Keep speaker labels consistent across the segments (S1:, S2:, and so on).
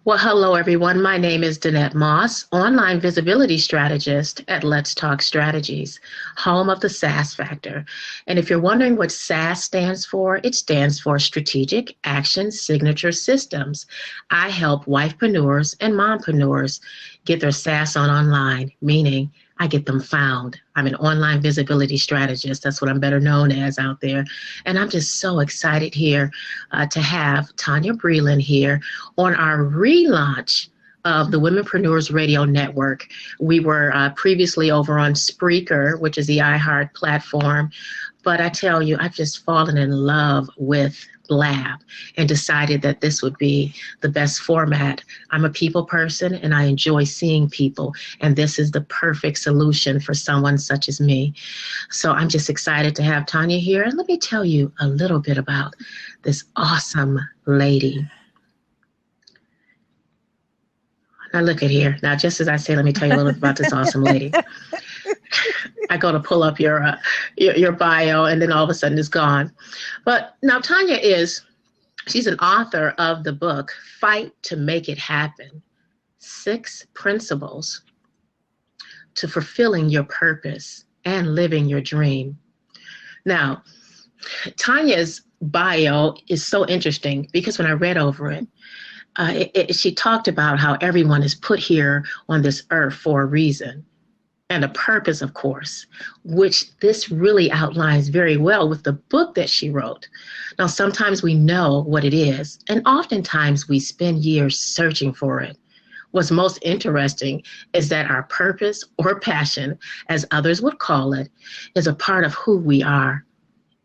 S1: Well, hello, everyone. My name is Danette Moss, online visibility strategist at Let's Talk Strategies, home of the SaaS Factor. And if you're wondering what SaaS stands for, it stands for Strategic Action Signature Systems. I help wifepreneurs and mompreneurs get their SaaS on online, meaning I get them found. I'm an online visibility strategist. That's what I'm better known as out there. And I'm just so excited here to have Tanya Breland here on our relaunch of the Womenpreneurs Radio Network. We were previously over on Spreaker, which is the iHeart platform. But I tell you, I've just fallen in love with Lab and decided that this would be the best format. I'm a people person and I enjoy seeing people, and this is the perfect solution for someone such as me. So I'm just excited to have Tanya here. And let me tell you a little bit about this awesome lady. Now look at here. Now, just as I say, let me tell you a little bit about this awesome lady. I go to pull up your bio, and then all of a sudden it's gone. But now Tanya she's an author of the book, Fight to Make It Happen, 6 Principles to Fulfilling Your Purpose and Living Your Dream. Now, Tanya's bio is so interesting because when I read over it, she talked about how everyone is put here on this earth for a reason and a purpose, of course, which this really outlines very well with the book that she wrote. Now, sometimes we know what it is, and oftentimes we spend years searching for it. What's most interesting is that our purpose or passion, as others would call it, is a part of who we are.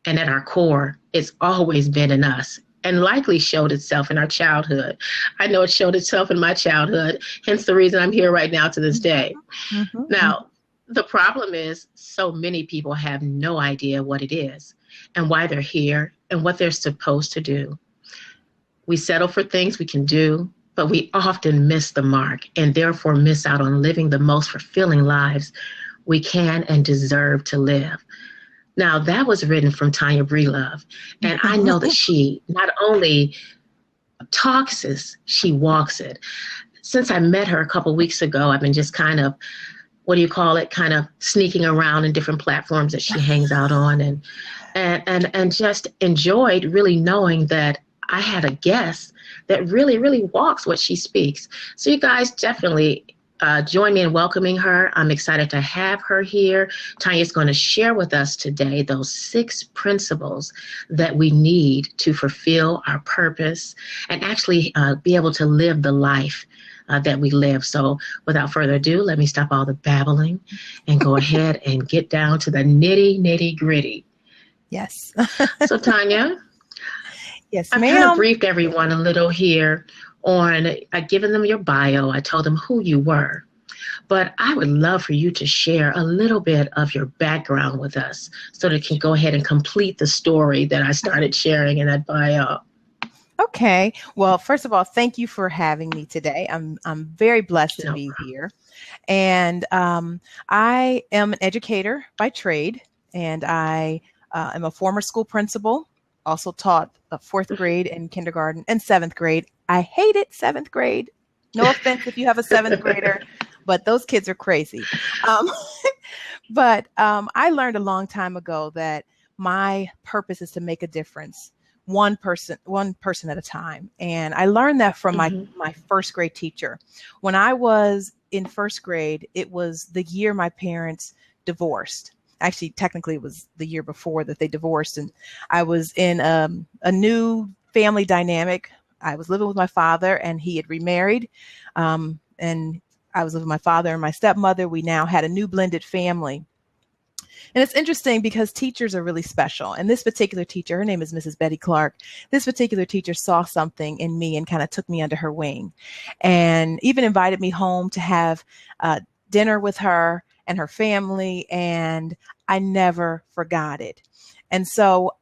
S1: And at our core, it's always been in us, and likely showed itself in our childhood. I know it showed itself in my childhood, hence the reason I'm here right now to this day. Mm-hmm. Now, the problem is so many people have no idea what it is and why they're here and what they're supposed to do. We settle for things we can do, but we often miss the mark and therefore miss out on living the most fulfilling lives we can and deserve to live. Now, that was written from Tanya Breland, and I know that she not only talks it, she walks it. Since I met her a couple weeks ago, I've been just kind of, kind of sneaking around in different platforms that she hangs out on, and just enjoyed really knowing that I had a guest that really, really walks what she speaks. So you guys definitely join me in welcoming her. I'm excited to have her here. Tanya's going to share with us today those 6 principles that we need to fulfill our purpose and actually be able to live the life that we live. So without further ado, let me stop all the babbling and go ahead and get down to the nitty gritty.
S2: Yes.
S1: So Tanya,
S2: yes,
S1: I've kind of briefed everyone a little here on, I've given them your bio. I told them who you were, but I would love for you to share a little bit of your background with us so that it can go ahead and complete the story that I started sharing in that bio.
S2: Okay. Well, first of all, thank you for having me today. I'm very blessed to be here. And I am an educator by trade, and I am a former school principal, also taught 4th grade and kindergarten and 7th grade. I hated 7th grade. No offense if you have a 7th grader, but those kids are crazy. But I learned a long time ago that my purpose is to make a difference, one person at a time. And I learned that from my 1st grade teacher. When I was in 1st grade, it was the year my parents divorced. Actually, technically, it was the year before that they divorced. And I was in a new family dynamic. I was living with my father, and he had remarried. And I was living with my father and my stepmother. We now had a new blended family. And it's interesting because teachers are really special. And this particular teacher, her name is Mrs. Betty Clark. This particular teacher saw something in me and kind of took me under her wing and even invited me home to have dinner with her and her family. And I never forgot it. And so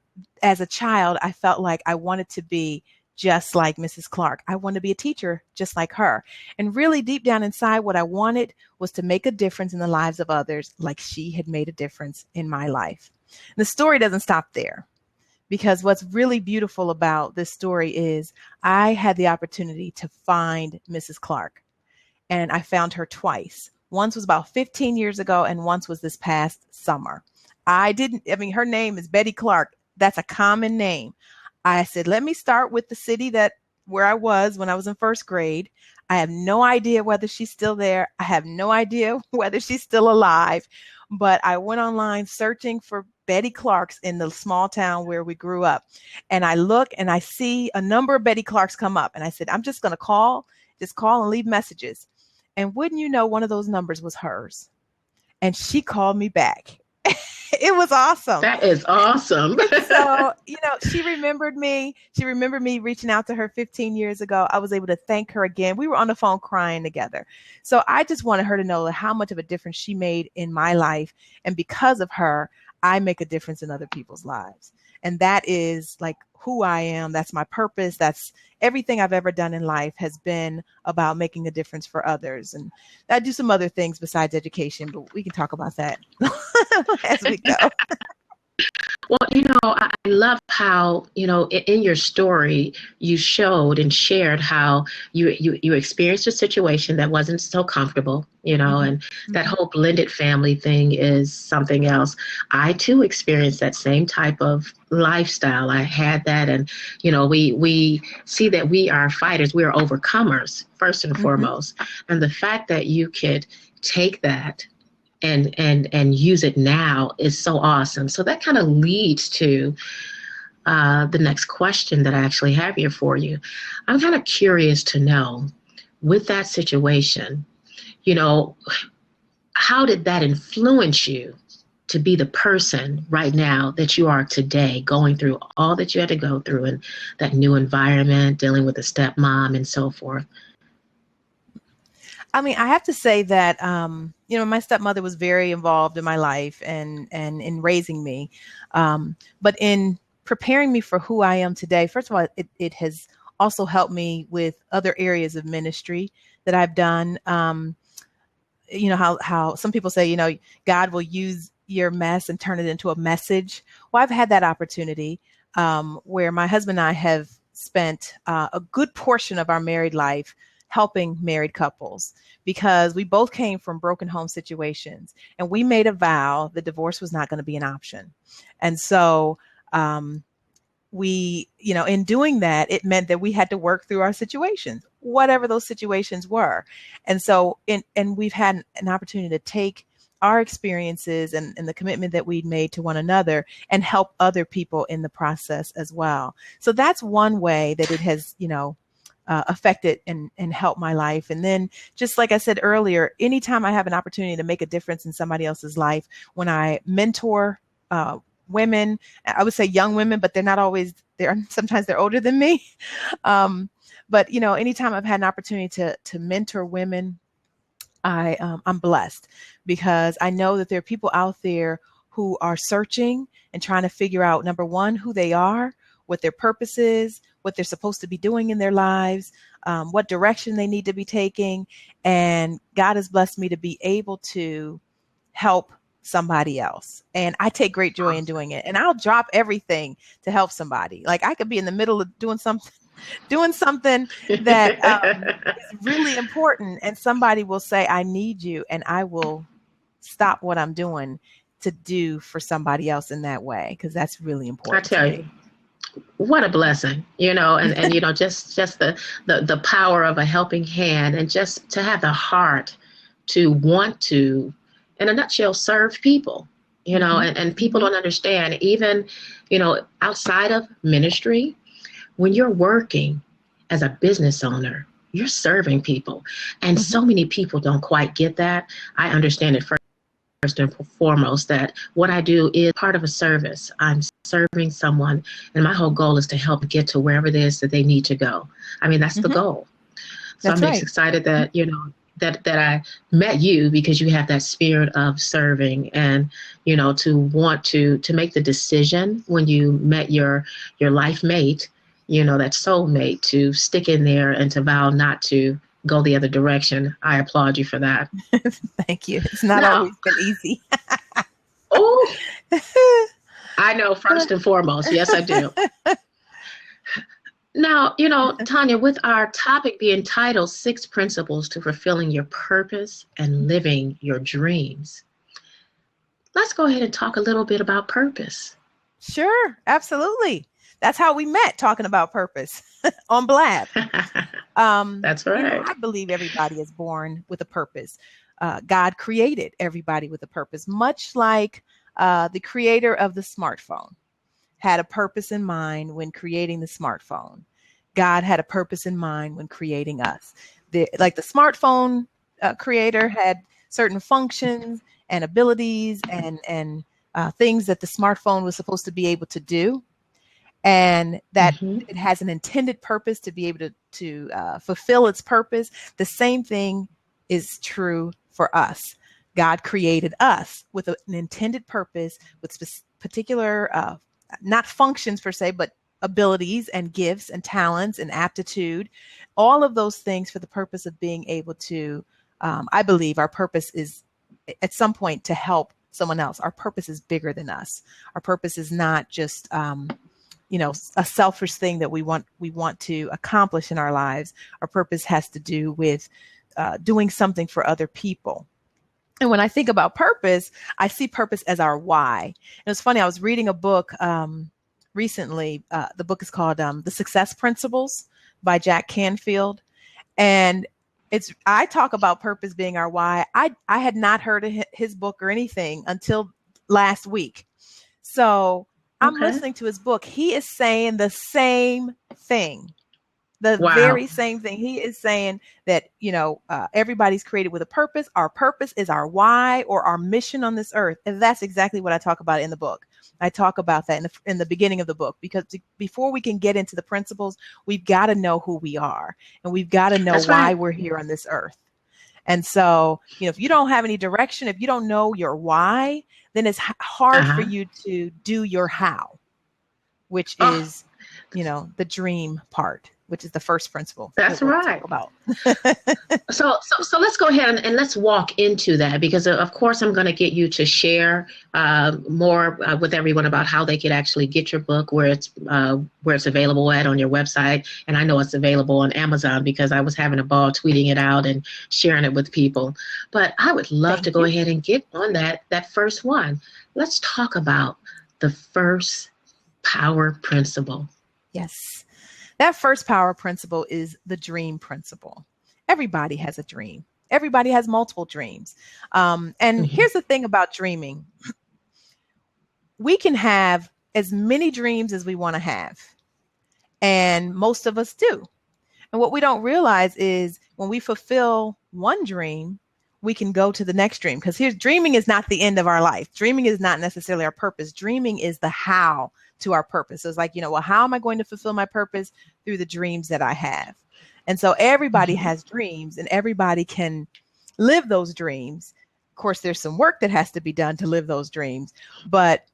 S2: as a child, I felt like I wanted to be just like Mrs. Clark. I wanted to be a teacher just like her. And really deep down inside, what I wanted was to make a difference in the lives of others like she had made a difference in my life. And the story doesn't stop there, because what's really beautiful about this story is I had the opportunity to find Mrs. Clark, and I found her twice. Once was about 15 years ago, and once was this past summer. Her name is Betty Clark. That's a common name. I said, let me start with the city where I was when I was in first grade. I have no idea whether she's still there. I have no idea whether she's still alive. But I went online searching for Betty Clarks in the small town where we grew up. And I look and I see a number of Betty Clarks come up. And I said, I'm just going to just call and leave messages. And wouldn't you know, one of those numbers was hers. And she called me back. It was awesome.
S1: That is awesome.
S2: So, she remembered me. She remembered me reaching out to her 15 years ago. I was able to thank her again. We were on the phone crying together. So I just wanted her to know how much of a difference she made in my life. And because of her, I make a difference in other people's lives. And that is like who I am. That's my purpose. That's everything I've ever done in life has been about making a difference for others. And I do some other things besides education, but we can talk about that as we go.
S1: Well, I love how, in your story, you showed and shared how you experienced a situation that wasn't so comfortable, and that whole blended family thing is something else. I, too, experienced that same type of lifestyle. I had that. And, we see that we are fighters. We are overcomers, first and foremost. And the fact that you could take that and use it now is so awesome. So that kind of leads to the next question that I actually have here for you. I'm kind of curious to know, with that situation, how did that influence you to be the person right now that you are today, going through all that you had to go through in that new environment, dealing with a stepmom and so forth?
S2: I mean, I have to say that, my stepmother was very involved in my life and in raising me. But in preparing me for who I am today, first of all, it has also helped me with other areas of ministry that I've done. How some people say, God will use your mess and turn it into a message. Well, I've had that opportunity where my husband and I have spent a good portion of our married life helping married couples, because we both came from broken home situations, and we made a vow that divorce was not going to be an option. And so we, in doing that, it meant that we had to work through our situations, whatever those situations were. And so, and we've had an opportunity to take our experiences and the commitment that we'd made to one another and help other people in the process as well. So that's one way that it has, affected and helped my life. And then, just like I said earlier, anytime I have an opportunity to make a difference in somebody else's life, when I mentor women, I would say young women, but they're not always there. Sometimes they're older than me. But anytime I've had an opportunity to mentor women, I'm blessed, because I know that there are people out there who are searching and trying to figure out, number one, who they are, what their purpose is, what they're supposed to be doing in their lives, what direction they need to be taking. And God has blessed me to be able to help somebody else. And I take great joy in doing it. And I'll drop everything to help somebody. Like, I could be in the middle of doing something that is really important, and somebody will say, I need you, and I will stop what I'm doing to do for somebody else in that way, because that's really important.
S1: I tell you, what a blessing, and just the power of a helping hand, and just to have the heart to want to, in a nutshell, serve people, and people don't understand, even, outside of ministry, when you're working as a business owner, you're serving people. And so many people don't quite get that. I understand it first and foremost, that what I do is part of a service. I'm serving someone, and my whole goal is to help get to wherever it is that they need to go. I mean, that's the goal. So I'm excited that, that I met you, because you have that spirit of serving, and, to want to make the decision when you met your life mate, that soulmate, to stick in there and to vow not to go the other direction. I applaud you for that.
S2: Thank you. It's not always been easy.
S1: Oh, I know first and foremost. Yes, I do. Now, Tanya, with our topic being titled Six Principles to Fulfilling Your Purpose and Living Your Dreams, let's go ahead and talk a little bit about purpose.
S2: Sure, absolutely. That's how we met, talking about purpose on Blab.
S1: That's right.
S2: I believe everybody is born with a purpose. God created everybody with a purpose, much like the creator of the smartphone had a purpose in mind when creating the smartphone. God had a purpose in mind when creating us. Like the smartphone creator had certain functions and abilities and things that the smartphone was supposed to be able to do, and that it has an intended purpose to be able to fulfill its purpose. The same thing is true for us. God created us with an intended purpose, with particular not functions per se, but abilities and gifts and talents and aptitude, all of those things for the purpose of being able to, I believe our purpose is at some point to help someone else. Our purpose is bigger than us. Our purpose is not just, a selfish thing that we want to accomplish in our lives. Our purpose has to do with doing something for other people. And when I think about purpose, I see purpose as our why. And it's funny, I was reading a book recently. The book is called The Success Principles by Jack Canfield. And I talk about purpose being our why. I had not heard of his book or anything until last week. So I'm listening to his book. He is saying the same thing. The very same thing. He is saying that, everybody's created with a purpose. Our purpose is our why or our mission on this earth. And that's exactly what I talk about in the book. I talk about that in the beginning of the book, because before we can get into the principles, we've got to know who we are, and we've got to know why we're here on this earth. And so, if you don't have any direction, if you don't know your why, then it's hard for you to do your how, which is, the dream part, which is the first principle.
S1: That's right. So let's go ahead and let's walk into that, because of course I'm going to get you to share more with everyone about how they could actually get your book, where it's available at on your website. And I know it's available on Amazon, because I was having a ball tweeting it out and sharing it with people. But I would love to go ahead and get on that first one. Let's talk about the first power principle.
S2: Yes. That first power principle is the dream principle. Everybody has a dream. Everybody has multiple dreams. And here's the thing about dreaming. We can have as many dreams as we want to have. And most of us do. And what we don't realize is when we fulfill one dream, we can go to the next dream. Because dreaming is not the end of our life. Dreaming is not necessarily our purpose. Dreaming is the how to our purpose. So it's like, how am I going to fulfill my purpose? Through the dreams that I have. And so everybody has dreams, and everybody can live those dreams. Of course, there's some work that has to be done to live those dreams, but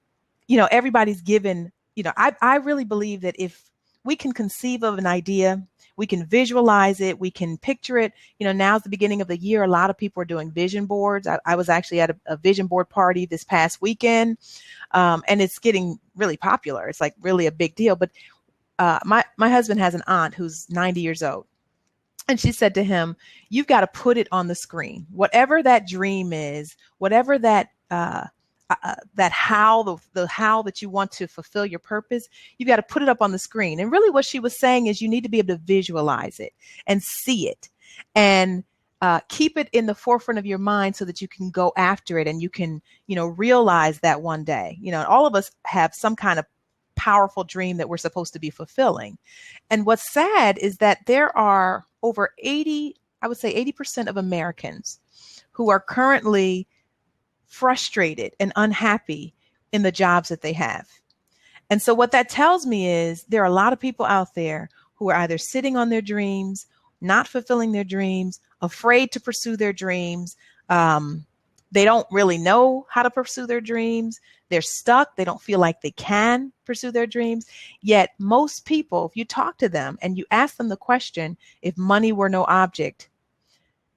S2: everybody's given, I really believe that if we can conceive of an idea, we can visualize it, we can picture it. Now's the beginning of the year. A lot of people are doing vision boards. I was actually at a vision board party this past weekend, and it's getting really popular. It's like really a big deal. But my husband has an aunt who's 90 years old. And she said to him, you've got to put it on the screen. Whatever that dream is, whatever that how, the how that you want to fulfill your purpose, you've got to put it up on the screen. And really what she was saying is you need to be able to visualize it and see it and keep it in the forefront of your mind so that you can go after it and you can, realize that one day. All of us have some kind of powerful dream that we're supposed to be fulfilling. And what's sad is that there are over 80% of Americans who are currently frustrated and unhappy in the jobs that they have. And so what that tells me is there are a lot of people out there who are either sitting on their dreams, not fulfilling their dreams, afraid to pursue their dreams. They don't really know how to pursue their dreams. They're stuck. They don't feel like they can pursue their dreams. Yet most people, if you talk to them and you ask them the question, if money were no object,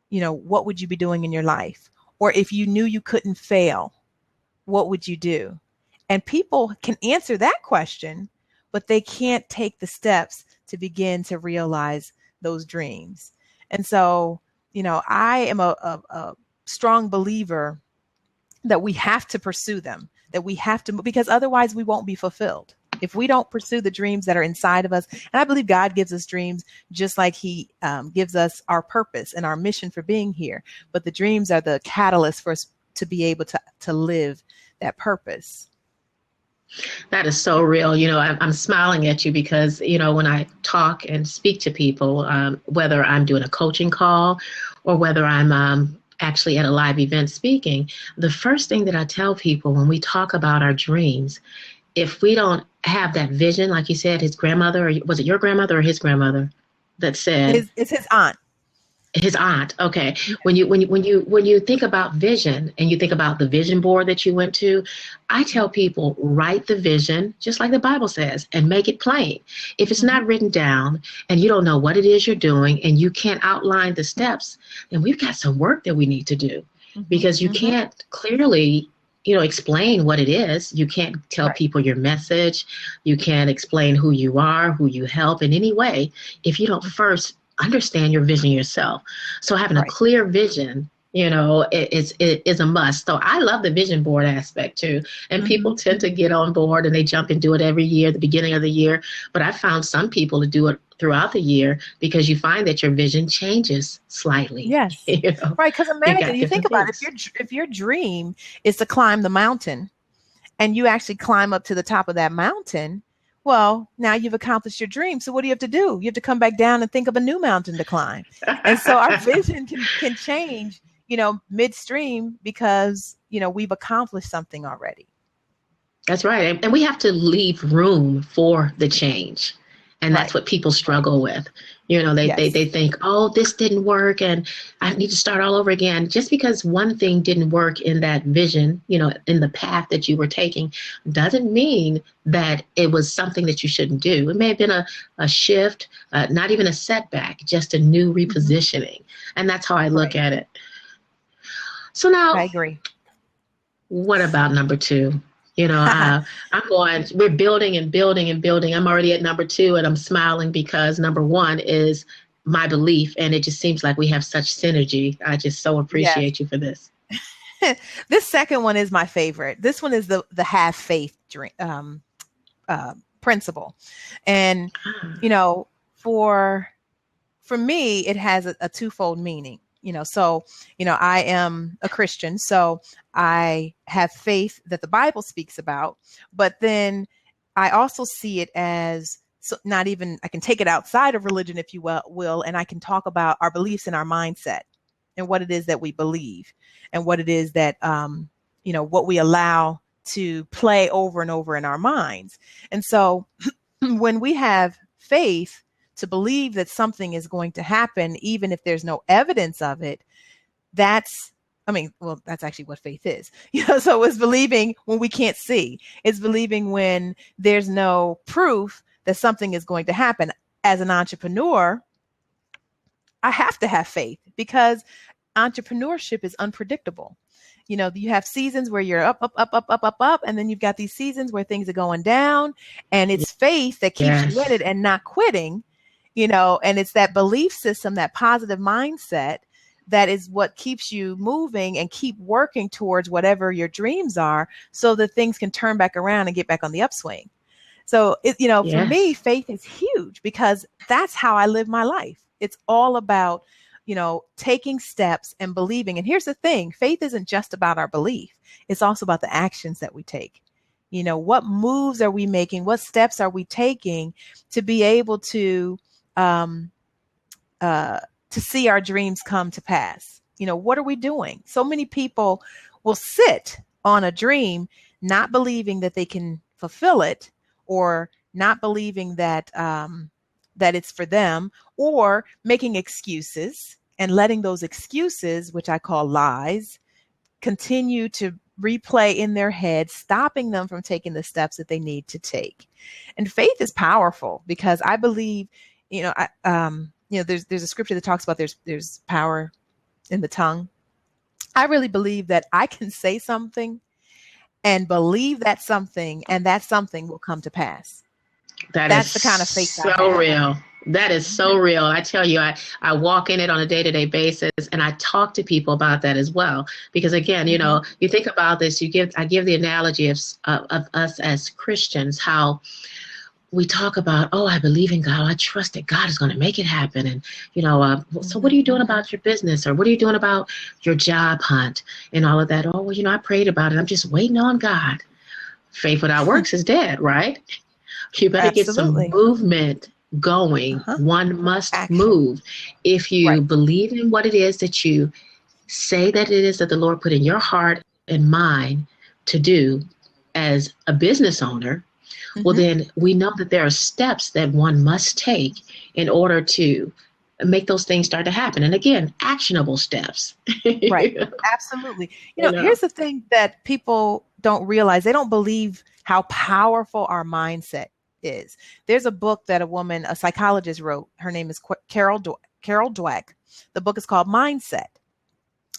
S2: what would you be doing in your life? Or if you knew you couldn't fail, what would you do? And people can answer that question, but they can't take the steps to begin to realize those dreams. And so, I am a strong believer that we have to pursue them, that we have to, because otherwise we won't be fulfilled. If we don't pursue the dreams that are inside of us, and I believe God gives us dreams just like he gives us our purpose and our mission for being here. But the dreams are the catalyst for us to be able to live that purpose.
S1: That is so real. I'm smiling at you because, when I talk and speak to people, whether I'm doing a coaching call or whether I'm actually at a live event speaking, the first thing that I tell people when we talk about our dreams, if we don't have that vision, like you said, his grandmother, or was it your grandmother or his grandmother that said?
S2: It's his aunt.
S1: His aunt. Okay. When you think about vision and you think about the vision board that you went to, I tell people, write the vision, just like the Bible says, and make it plain. If it's not written down and you don't know what it is you're doing and you can't outline the steps, then we've got some work that we need to do, because you can't clearly, explain what it is. You can't tell people your message. You can't explain who you are, who you help in any way if you don't first understand your vision yourself. So having a clear vision, is a must. So I love the vision board aspect too. And people tend to get on board and they jump and do it every year, the beginning of the year. But I found some people to do it throughout the year, because you find that your vision changes slightly.
S2: Yes. Right. Because imagine, you think about it, if your dream is to climb the mountain and you actually climb up to the top of that mountain, well, now you've accomplished your dream. So what do you have to do? You have to come back down and think of a new mountain to climb. And so our vision can change, midstream, because, we've accomplished something already.
S1: That's right. And we have to leave room for the change. And that's what people struggle with. They think, oh, this didn't work and I need to start all over again. Just because one thing didn't work in that vision, in the path that you were taking, doesn't mean that it was something that you shouldn't do. It may have been a shift, not even a setback, just a new repositioning. And that's how I look at it. So now,
S2: I agree.
S1: What about number 2? We're building and building and building. I'm already at number 2 and I'm smiling because number 1 is my belief. And it just seems like we have such synergy. I just so appreciate you for this.
S2: This second one is my favorite. This one is the have faith principle. And, for me, it has a twofold meaning. I am a Christian, so I have faith that the Bible speaks about, but then I also see it as I can take it outside of religion, if you will, and I can talk about our beliefs and our mindset and what it is that we believe and what it is that, what we allow to play over and over in our minds. And so when we have faith to believe that something is going to happen, even if there's no evidence of it, that's actually what faith is. So it's believing when we can't see. It's believing when there's no proof that something is going to happen. As an entrepreneur, I have to have faith because entrepreneurship is unpredictable. You have seasons where you're up, and then you've got these seasons where things are going down, and it's faith that keeps you in it and not quitting. And it's that belief system, that positive mindset, that is what keeps you moving and keep working towards whatever your dreams are, so that things can turn back around and get back on the upswing. So, for me, faith is huge because that's how I live my life. It's all about, taking steps and believing. And here's the thing, faith isn't just about our belief. It's also about the actions that we take. What moves are we making? What steps are we taking to be able to see our dreams come to pass? What are we doing? So many people will sit on a dream, not believing that they can fulfill it, or not believing that it's for them, or making excuses and letting those excuses, which I call lies, continue to replay in their head, stopping them from taking the steps that they need to take. And faith is powerful because I believe, there's a scripture that talks about there's power in the tongue. I really believe that I can say something and believe that something, and that something will come to pass. That's the kind of faith I
S1: so
S2: have.
S1: real. That is so real. I tell you, I walk in it on a day-to-day basis, and I talk to people about that as well. Because again, you know, you think about this, I give the analogy of us as Christians, how we talk about, oh, I believe in God. I trust that God is going to make it happen. And, you know, so what are you doing about your business? Or what are you doing about your job hunt and all of that? Oh, well, you know, I prayed about it. I'm just waiting on God. Faith without works is dead, right? You better get some movement going. One must move. If you believe in what it is that you say that it is that the Lord put in your heart and mind to do as a business owner, well, then we know that there are steps that one must take in order to make those things start to happen. And again, actionable steps.
S2: Right. Absolutely. You know, here's the thing that people don't realize. They don't believe how powerful our mindset is. There's a book that a psychologist wrote. Her name is Carol Dweck. The book is called Mindset.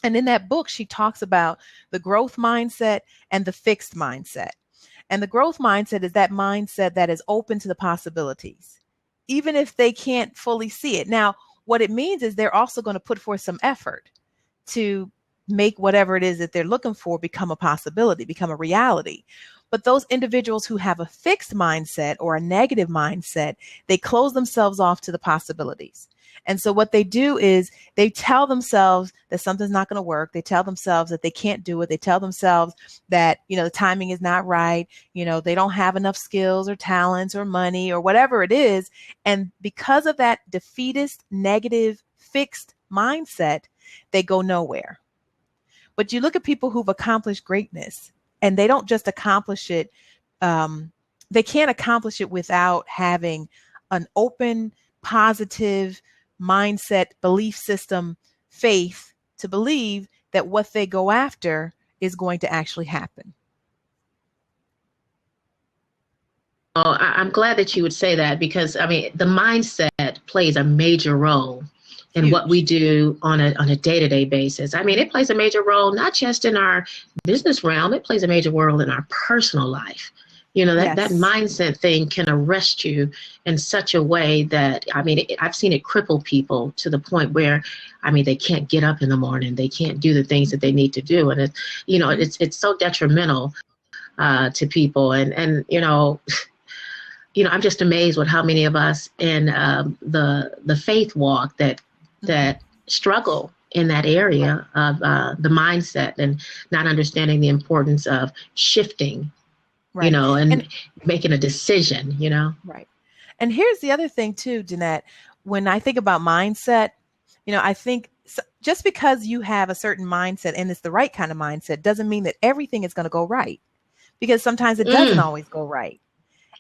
S2: And in that book, she talks about the growth mindset and the fixed mindset. And the growth mindset is that mindset that is open to the possibilities, even if they can't fully see it. Now, what it means is they're also going to put forth some effort to make whatever it is that they're looking for become a possibility, become a reality. But those individuals who have a fixed mindset or a negative mindset, they close themselves off to the possibilities. And so what they do is they tell themselves that something's not going to work. They tell themselves that they can't do it. They tell themselves that, you know, the timing is not right. You know, they don't have enough skills or talents or money or whatever it is. And because of that defeatist, negative, fixed mindset, they go nowhere. But you look at people who've accomplished greatness, and they don't just accomplish it. They can't accomplish it without having an open, positive mindset, belief system, faith to believe that what they go after is going to actually happen.
S1: Oh, I'm glad that you would say that, because I mean, the mindset plays a major role in what we do on a day-to-day basis. I mean, it plays a major role not just in our business realm, it plays a major role in our personal life. You know, that mindset thing can arrest you in such a way that, I mean, I've seen it cripple people to the point where, I mean, they can't get up in the morning. They can't do the things that they need to do. And, it's so detrimental to people. And I'm just amazed with how many of us in the faith walk that struggle in that area of the mindset and not understanding the importance of shifting. Right. And making a decision, Right.
S2: And here's the other thing too, Jeanette, when I think about mindset, I think just because you have a certain mindset and it's the right kind of mindset doesn't mean that everything is going to go right, because sometimes it doesn't always go right.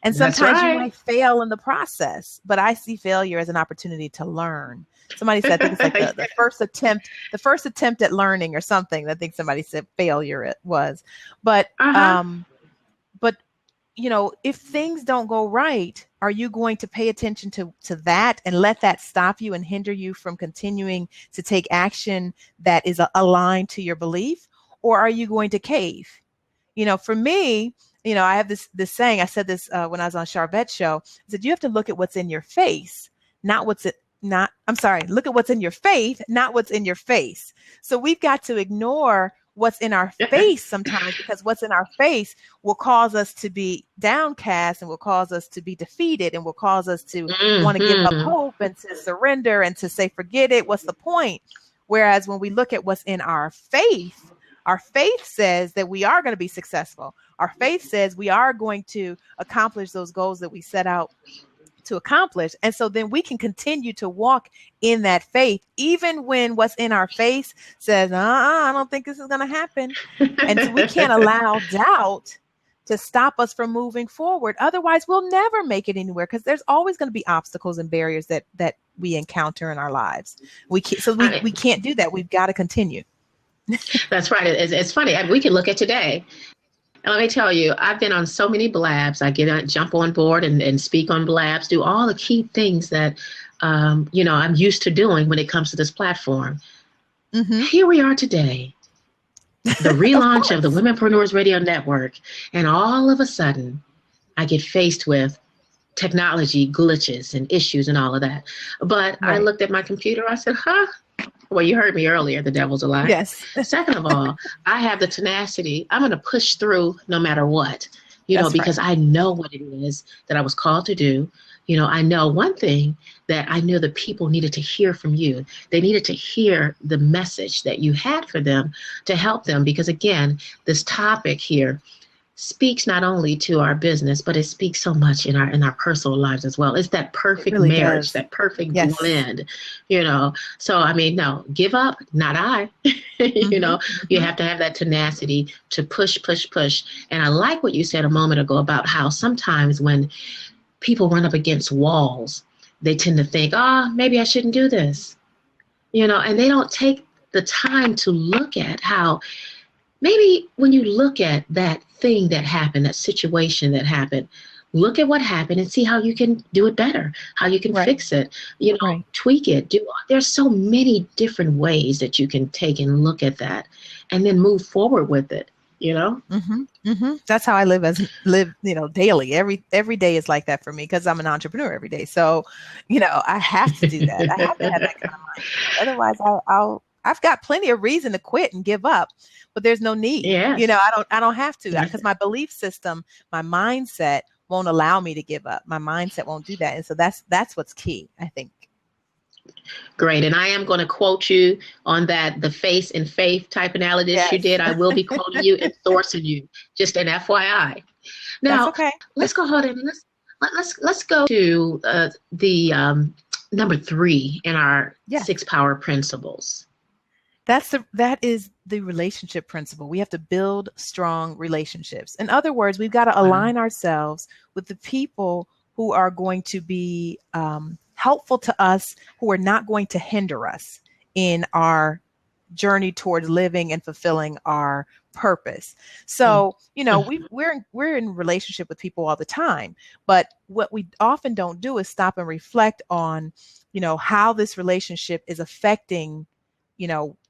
S2: And sometimes you might fail in the process, but I see failure as an opportunity to learn. Somebody said, I think it's like the first attempt at learning or something. I think somebody said failure it was, but if things don't go right, are you going to pay attention to that and let that stop you and hinder you from continuing to take action that is aligned to your belief? Or are you going to cave? For me, I have this saying, I said this when I was on Charvette's show, I said, you have to look at what's in your face, look at what's in your faith, not what's in your face. So we've got to ignore what's in our face sometimes, because what's in our face will cause us to be downcast and will cause us to be defeated and will cause us to want to give up hope and to surrender and to say, forget it. What's the point? Whereas when we look at what's in our faith says that we are going to be successful. Our faith says we are going to accomplish those goals that we set out to accomplish. And so then we can continue to walk in that faith, even when what's in our face says, I don't think this is going to happen. And so we can't allow doubt to stop us from moving forward. Otherwise, we'll never make it anywhere, because there's always going to be obstacles and barriers that we encounter in our lives. We can't do that. We've got to continue.
S1: That's right. It's funny. We can look at today. And let me tell you, I've been on so many blabs. I jump on board and speak on blabs, do all the key things that, I'm used to doing when it comes to this platform. Here we are today. the
S2: Of
S1: relaunch of the
S2: course.
S1: Womenpreneurs Radio Network, and all of a sudden I get faced with technology glitches and issues and all of that. But I
S2: Right.
S1: looked at my computer, I said, huh? Well, you heard me earlier, the devil's a lie.
S2: Yes.
S1: Second of all, I have the tenacity. I'm going to push through no matter what,
S2: That's right.
S1: because I know what it is that I was called to do. I know one thing, that I knew the people needed to hear from you. They needed to hear the message that you had for them to help them. Because again, this topic here speaks not only to our business, but it speaks so much in our personal lives as well. It's that
S2: It
S1: perfect
S2: really
S1: marriage,
S2: does.
S1: that perfect
S2: Yes.
S1: blend, So I mean, no, give up, not I.
S2: Mm-hmm.
S1: You
S2: Mm-hmm.
S1: have to have that tenacity to push, push, push. And I like what you said a moment ago about how sometimes when people run up against walls, they tend to think, oh, maybe I shouldn't do this, and they don't take the time to look at how maybe when you look at that thing that happened, that situation that happened, look at what happened and see how you can do it better, how you can
S2: Right.
S1: fix it,
S2: Right.
S1: tweak it. There's so many different ways that you can take and look at that and then move forward with it.
S2: Mm-hmm. Mm-hmm. That's how I live, daily. Every day is like that for me because I'm an entrepreneur every day. So, I have to do that. I have to have that kind of mindset. Otherwise, I've got plenty of reason to quit and give up, but there's no need.
S1: Yes.
S2: I don't have to because my belief system, my mindset won't allow me to give up. My mindset won't do that. And so that's what's key, I think.
S1: Great. And I am going to quote you on that, the face and faith type analysis you
S2: Yes.
S1: did. I will be quoting you, endorsing you, just an FYI.
S2: That's
S1: Now,
S2: okay.
S1: let's go ahead and let's go to the number 3 in our
S2: Yes.
S1: 6 power principles.
S2: That is the relationship principle. We have to build strong relationships. In other words, we've got to align ourselves with the people who are going to be helpful to us, who are not going to hinder us in our journey towards living and fulfilling our purpose. So, we're in relationship with people all the time, but what we often don't do is stop and reflect on, how this relationship is affecting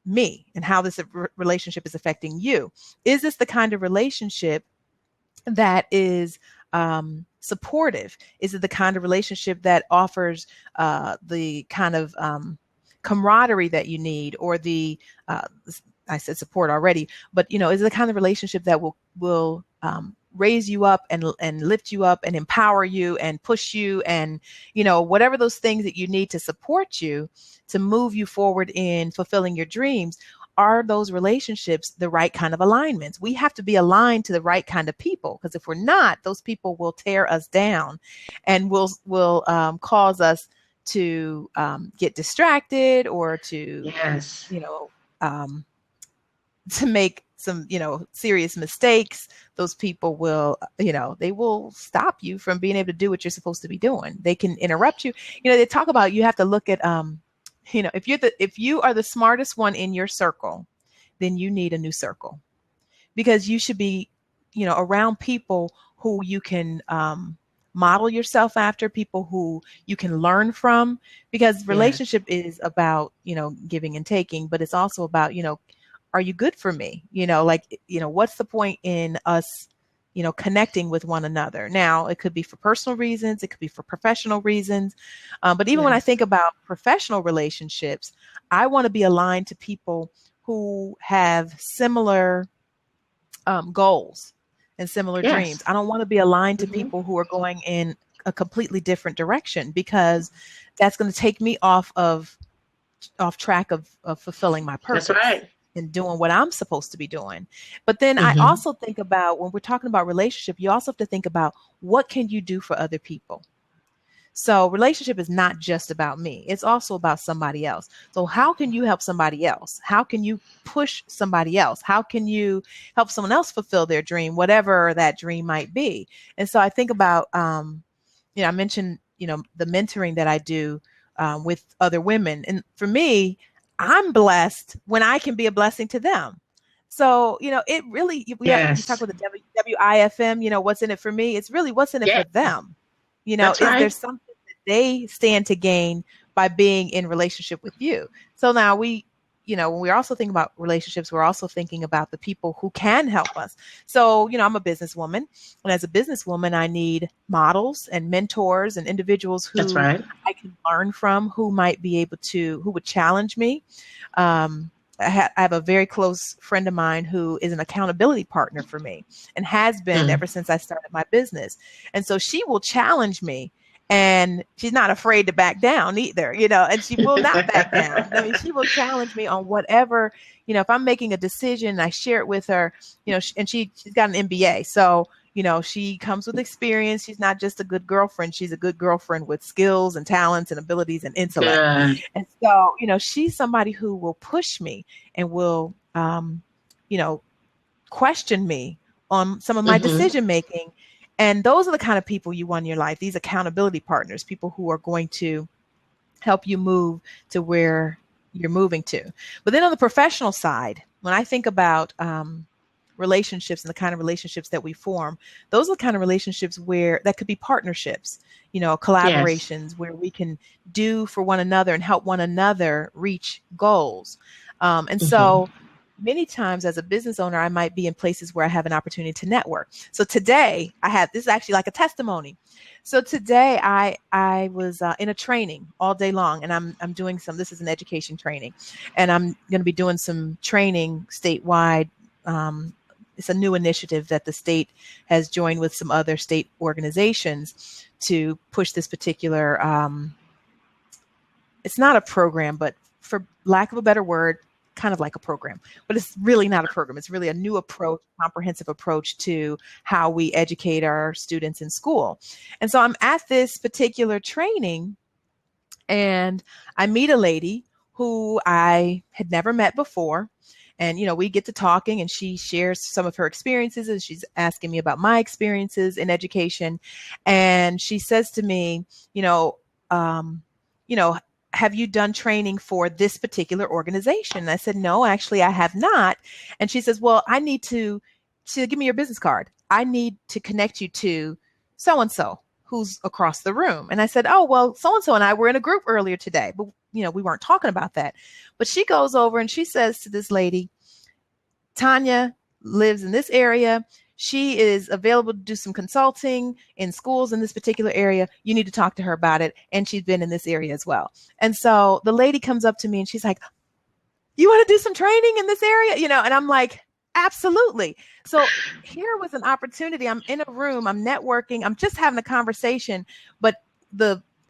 S2: me and how this relationship is affecting you. Is this the kind of relationship that is supportive? Is it the kind of relationship that offers the kind of camaraderie that you need, or the I said support already, but is it the kind of relationship that will raise you up and lift you up and empower you and push you and whatever those things that you need to support you to move you forward in fulfilling your dreams? Are those relationships the right kind of alignments? We have to be aligned to the right kind of people, because if we're not, those people will tear us down and will cause us to get distracted, or to
S1: Yes.
S2: to make some serious mistakes. Those people will they will stop you from being able to do what you're supposed to be doing. They can interrupt you. They talk about, you have to look at if you are the smartest one in your circle, then you need a new circle, because you should be around people who you can model yourself after, people who you can learn from, because relationship is about giving and taking, but it's also about are you good for me? What's the point in us connecting with one another? Now, it could be for personal reasons, it could be for professional reasons, but even when I think about professional relationships, I want to be aligned to people who have similar goals and similar dreams. I don't want to be aligned to people who are going in a completely different direction, because that's going to take me off track of fulfilling my purpose.
S1: That's right.
S2: And doing what I'm supposed to be doing. But then I also think about, when we're talking about relationship, you also have to think about, what can you do for other people? So relationship is not just about me. It's also about somebody else. So how can you help somebody else? How can you push somebody else? How can you help someone else fulfill their dream, whatever that dream might be? And so I think about, I mentioned, the mentoring that I do with other women. And for me, I'm blessed when I can be a blessing to them. So, it really, you talk about the WIFM, what's in it for me? It's really what's in it for them.
S1: That's
S2: Is
S1: right.
S2: there something that they stand to gain by being in relationship with you? So now we when we're also thinking about relationships, we're also thinking about the people who can help us. So, I'm a businesswoman, and as a businesswoman, I need models and mentors and individuals
S1: That's
S2: who
S1: right.
S2: I can learn from, who might be able to, who would challenge me. I have a very close friend of mine who is an accountability partner for me and has been ever since I started my business. And so she will challenge me, and she's not afraid to back down either, and she will not back down. I mean, she will challenge me on whatever, if I'm making a decision, I share it with her, and she's got an MBA. So, she comes with experience. She's not just a good girlfriend. She's a good girlfriend with skills and talents and abilities and intellect.
S1: Good.
S2: And so, she's somebody who will push me and will, question me on some of my decision making. And those are the kind of people you want in your life, these accountability partners, people who are going to help you move to where you're moving to. But then on the professional side, when I think about relationships and the kind of relationships that we form, those are the kind of relationships where that could be partnerships, collaborations, where we can do for one another and help one another reach goals. And so many times as a business owner, I might be in places where I have an opportunity to network. So today this is actually like a testimony. So today I was in a training all day long, and I'm doing this is an education training, and I'm going to be doing some training statewide. It's a new initiative that the state has joined with some other state organizations to push this particular, it's not a program, but for lack of a better word, kind of like a program, but it's really not a program. It's really a new approach, comprehensive approach to how we educate our students in school. And so I'm at this particular training, and I meet a lady who I had never met before. And, we get to talking, and she shares some of her experiences, and she's asking me about my experiences in education. And she says to me, have you done training for this particular organization? And I said, no, actually, I have not. And she says, well, I need to give me your business card. I need to connect you to so-and-so who's across the room. And I said, oh, well, so-and-so and I were in a group earlier today, but we weren't talking about that. But she goes over and she says to this lady, Tanya lives in this area. She is available to do some consulting in schools in this particular area. You need to talk to her about it. And she's been in this area as well. And so the lady comes up to me and she's like, you want to do some training in this area? And I'm like, absolutely. So here was an opportunity. I'm in a room, I'm networking, I'm just having a conversation, but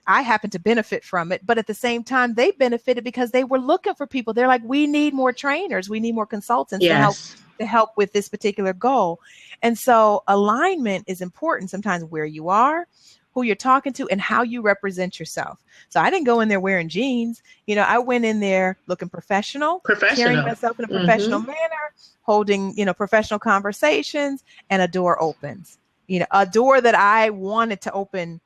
S2: I happen to benefit from it. But at the same time, they benefited because they were looking for people. They're like, we need more trainers. We need more consultants to help with this particular goal. And so alignment is important sometimes, where you are, who you're talking to, and how you represent yourself. So I didn't go in there wearing jeans. I went in there looking professional, carrying myself in a professional manner, holding, professional conversations, and a door opens, a door that I wanted to open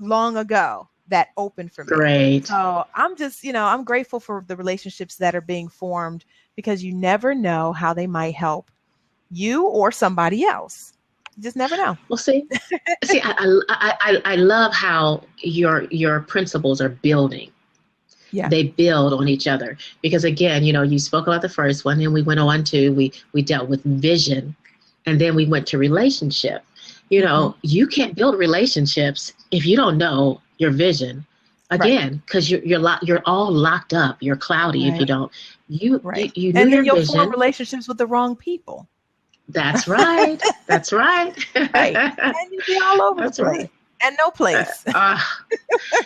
S2: long ago, that opened for me.
S1: Great.
S2: So I'm just, I'm grateful for the relationships that are being formed, because you never know how they might help you or somebody else. You just never know.
S1: Well, I love how your principles are building. Yeah. They build on each other, because again, you spoke about the first one, and we went on to, we dealt with vision, and then we went to relationship. You can't build relationships if you don't know your vision. Again, because you're all locked up. You're cloudy if you don't. You knew
S2: and then
S1: your
S2: you'll
S1: vision.
S2: Form relationships with the wrong people.
S1: That's right. That's right.
S2: Right. And you'll be all over the place. Right. And no place.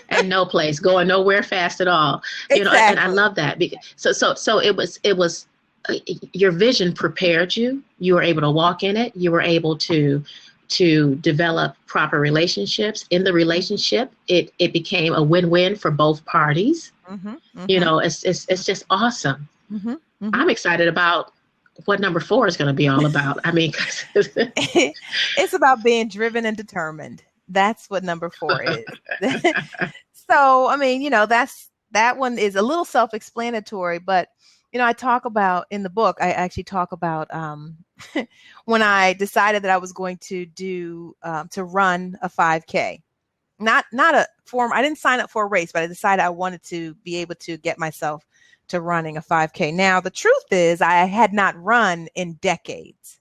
S1: And no place. Going nowhere fast at all.
S2: Exactly.
S1: And I love that. So it was your vision prepared you. You were able to walk in it. You were able to develop proper relationships. In the relationship, it became a win-win for both parties. It's just awesome. I'm excited about what number 4 is going to be all about. I mean,
S2: it's about being driven and determined. That's what number 4 is. So, I mean, that one is a little self-explanatory, but I talk about in the book, I actually talk about when I decided that I was going to do to run a 5K. not a form. I didn't sign up for a race, but I decided I wanted to be able to get myself to running a 5K. Now, the truth is I had not run in decades.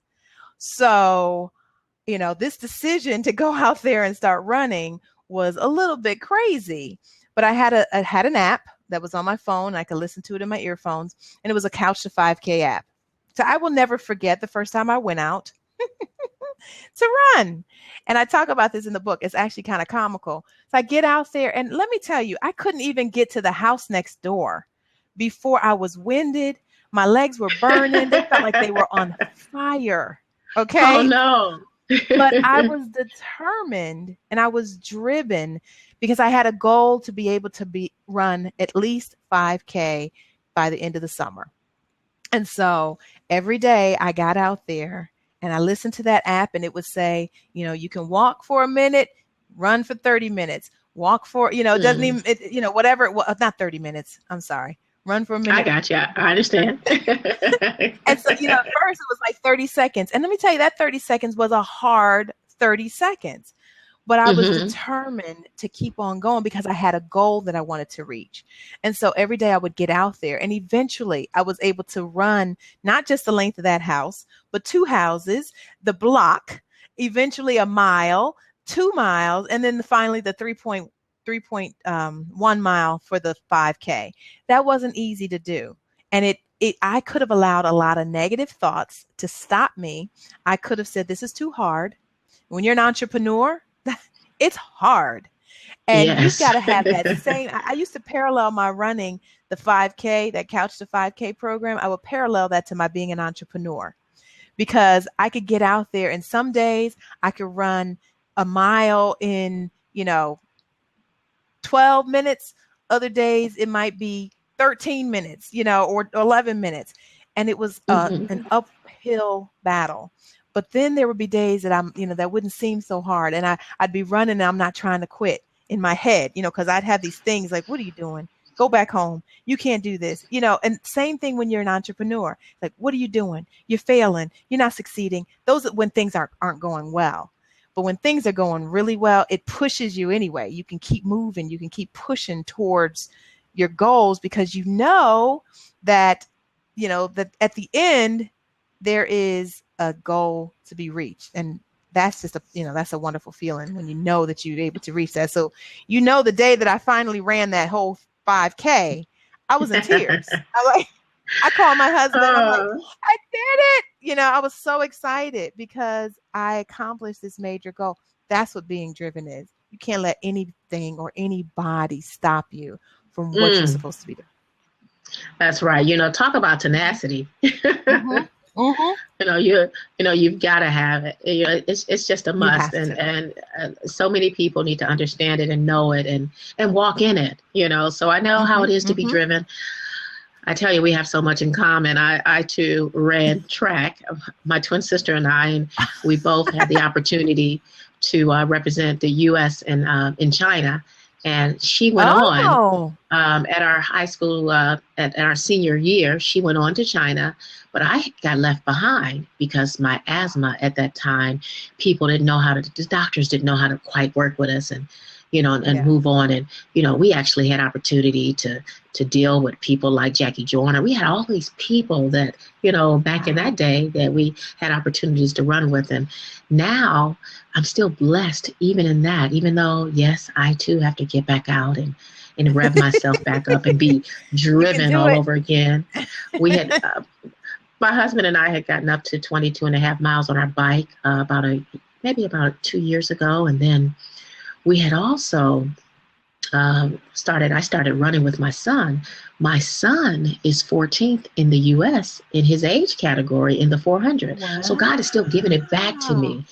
S2: So, this decision to go out there and start running was a little bit crazy, but I had an app that was on my phone. I could listen to it in my earphones, and it was a Couch to 5K app. So I will never forget the first time I went out to run. And I talk about this in the book. It's actually kind of comical. So I get out there, and let me tell you, I couldn't even get to the house next door before I was winded. My legs were burning. They felt like they were on fire. Okay.
S1: Oh, no.
S2: But I was determined and I was driven because I had a goal to be able to run at least 5K by the end of the summer. And so every day I got out there and I listened to that app, and it would say, you can walk for a minute, run for 30 minutes, walk for, it doesn't even, whatever. Well, not 30 minutes. I'm sorry. Run for a minute.
S1: I got you. I understand.
S2: And so, at first it was like 30 seconds. And let me tell you, that 30 seconds was a hard 30 seconds. But I was determined to keep on going because I had a goal that I wanted to reach. And so every day I would get out there, and eventually I was able to run not just the length of that house, but 2 houses, the block, eventually a mile, 2 miles, and then finally the 3.1 mile for the 5K. That wasn't easy to do. And I could have allowed a lot of negative thoughts to stop me. I could have said, this is too hard. When you're an entrepreneur, it's hard. And you've got to have that same. I used to parallel my running the 5K, that Couch to 5K program. I would parallel that to my being an entrepreneur, because I could get out there, and some days I could run a mile in, 12 minutes. Other days it might be 13 minutes, or 11 minutes. And it was an uphill battle. But then there would be days that that wouldn't seem so hard. And I'd be running and I'm not trying to quit in my head, because I'd have these things like, what are you doing? Go back home. You can't do this, and same thing when you're an entrepreneur. Like, what are you doing? You're failing. You're not succeeding. Those are when things aren't going well. But when things are going really well, it pushes you anyway. You can keep moving. You can keep pushing towards your goals because that, that at the end, there is a goal to be reached. And that's just that's a wonderful feeling when you know that you're able to reach that. So, the day that I finally ran that whole 5K, I was in tears. I called my husband. I'm like, I did it. I was so excited because I accomplished this major goal. That's what being driven is. You can't let anything or anybody stop you from what you're supposed to be doing.
S1: That's right. Talk about tenacity. You've got to have it. It's just a must, and so many people need to understand it and know it and walk in it. So I know how it is to be driven. I tell you, we have so much in common. I too ran track. My twin sister and I, and we both had the opportunity to represent the U.S. in China. And she went on at our high school, at our senior year. She went on to China, but I got left behind because my asthma at that time, the doctors didn't know how to quite work with us and move on. And, we actually had opportunity to deal with people like Jackie Joyner. We had all these people that, back in that day that we had opportunities to run with. And now I'm still blessed even in that, even though, yes, I too have to get back out and rev myself back up and be driven all over again. We had, my husband and I had gotten up to 22 and a half miles on our bike maybe about 2 years ago. And then we had also I started running with my son. My son is 14th in the U.S. in his age category in the 400. Wow. So God is still giving it back to me.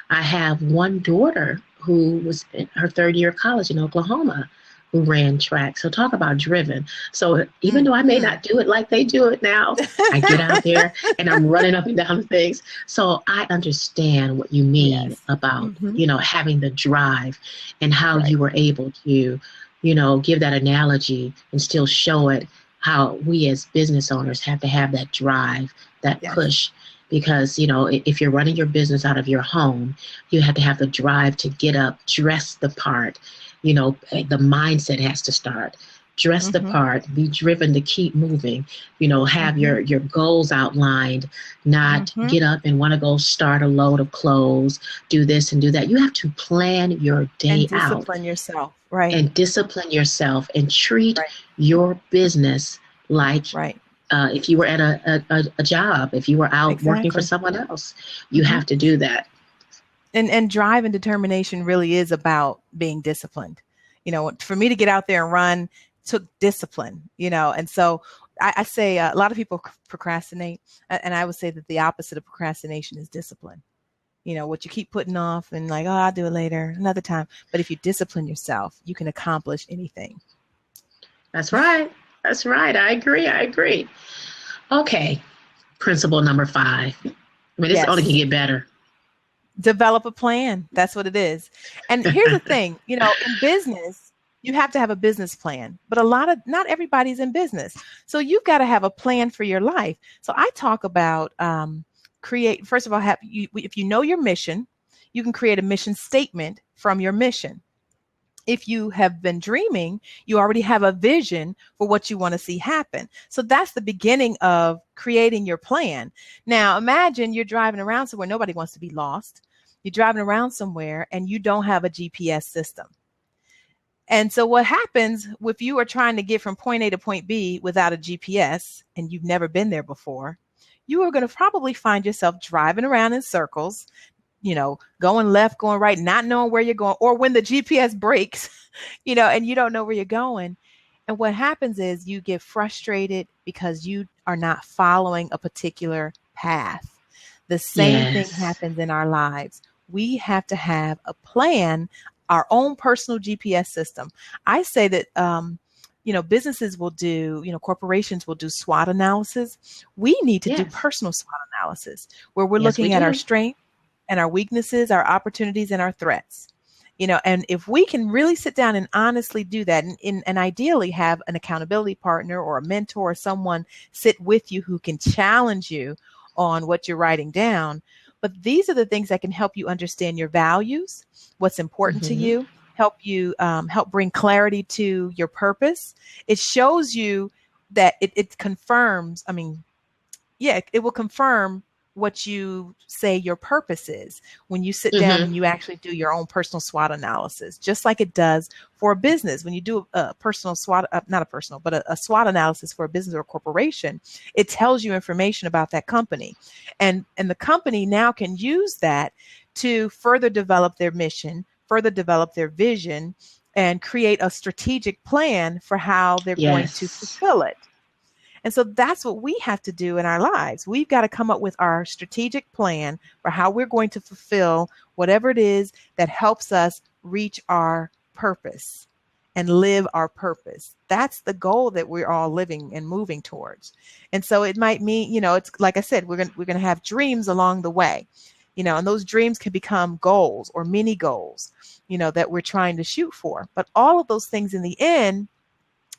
S1: I have one daughter who was in her 3rd year of college in Oklahoma who ran track. So talk about driven. So even though I may not do it like they do it now, I get out there and I'm running up and down things. So I understand what you mean about, having the drive and how you were able to, give that analogy and still show it how we as business owners have to have that drive, that push, because, if you're running your business out of your home, you have to have the drive to get up, dress the part. The mindset has to start. Dress the part, be driven to keep moving, have your goals outlined, not get up and want to go start a load of clothes, do this and do that. You have to plan your day
S2: and
S1: out.
S2: discipline yourself, right?
S1: And discipline yourself and treat your business like if you were at a job, if you were out working for someone else, you have to do that.
S2: And drive and determination really is about being disciplined. For me to get out there and run took discipline, and so I say a lot of people procrastinate, and I would say that the opposite of procrastination is discipline. What you keep putting off and like, oh, I'll do it later, another time. But if you discipline yourself, you can accomplish anything.
S1: That's right. That's right. I agree. Okay. Principle number 5. This only can get better.
S2: Develop a plan. That's what it is. And here's the thing, in business, you have to have a business plan, but not everybody's in business. So you've got to have a plan for your life. So I talk about, first of all, if you know your mission, you can create a mission statement from your mission. If you have been dreaming, you already have a vision for what you want to see happen. So that's the beginning of creating your plan. Now, imagine you're driving around somewhere. Nobody wants to be lost. You're driving around somewhere and you don't have a GPS system. And so what happens if you are trying to get from point A to point B without a GPS and you've never been there before, you are going to probably find yourself driving around in circles, going left, going right, not knowing where you're going, or when the GPS breaks, and you don't know where you're going. And what happens is you get frustrated because you are not following a particular path. The same thing happens in our lives. We have to have a plan, our own personal GPS system. I say that, businesses will do, corporations will do SWOT analysis. We need to do personal SWOT analysis where we're looking at our strengths and our weaknesses, our opportunities and our threats. And if we can really sit down and honestly do that and ideally have an accountability partner or a mentor or someone sit with you who can challenge you on what you're writing down. But these are the things that can help you understand your values, what's important to you, help you help bring clarity to your purpose. It shows you that it confirms, it will confirm what you say your purpose is when you sit down and you actually do your own personal SWOT analysis, just like it does for a business. When you do a personal SWOT, a SWOT analysis for a business or a corporation, it tells you information about that company. And the company now can use that to further develop their mission, further develop their vision, and create a strategic plan for how they're going to fulfill it. And so that's what we have to do in our lives. We've got to come up with our strategic plan for how we're going to fulfill whatever it is that helps us reach our purpose and live our purpose. That's the goal that we're all living and moving towards. And so it might mean, it's like I said, we're going to have dreams along the way, and those dreams can become goals or mini goals, that we're trying to shoot for. But all of those things in the end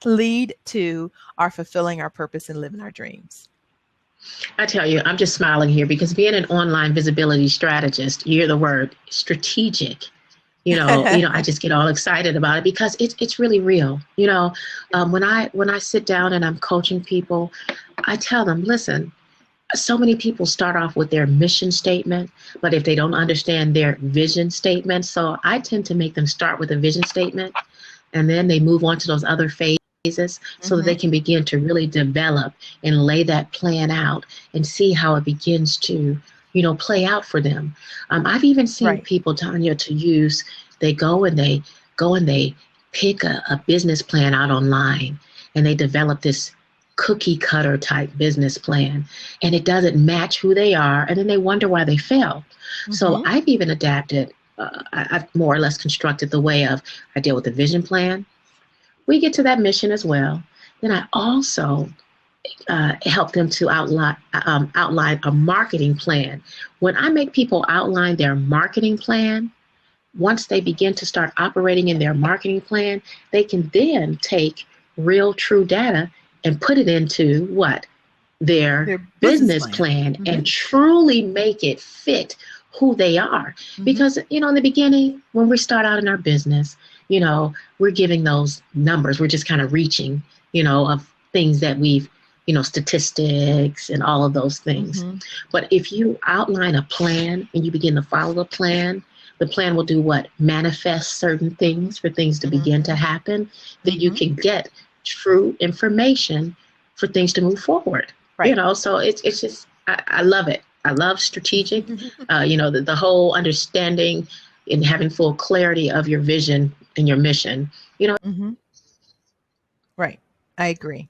S2: lead to our fulfilling our purpose and living our dreams.
S1: I tell you, I'm just smiling here because being an online visibility strategist, you hear the word strategic. I just get all excited about it because it's really real. When I sit down and I'm coaching people, I tell them, listen, so many people start off with their mission statement, but if they don't understand their vision statement, so I tend to make them start with a vision statement and then they move on to those other phases. So that they can begin to really develop and lay that plan out and see how it begins to, play out for them. I've even seen people, Tanya, they go and they pick a business plan out online and they develop this cookie cutter type business plan and it doesn't match who they are. And then they wonder why they fail. So I've even adapted, I've more or less constructed the way of I deal with the vision plan. We get to that mission as well. Then I also help them to outline a marketing plan. When I make people outline their marketing plan, once they begin to start operating in their marketing plan, they can then take real, true data and put it into what? their
S2: Their business
S1: business
S2: plan.
S1: plan
S2: Mm-hmm.
S1: and truly make it fit who they are.
S2: Mm-hmm.
S1: Because, in the beginning, when we start out in our business, we're giving those numbers. We're just kind of reaching, of things that we've, statistics and all of those things.
S2: Mm-hmm.
S1: But if you outline a plan and you begin to follow the plan will do what? Manifest certain things for things to begin to happen. Then you can get true information for things to move forward.
S2: Right.
S1: So it's just, I love it. I love strategic, the whole understanding and having full clarity of your vision and your mission,
S2: Mm-hmm. Right. I agree.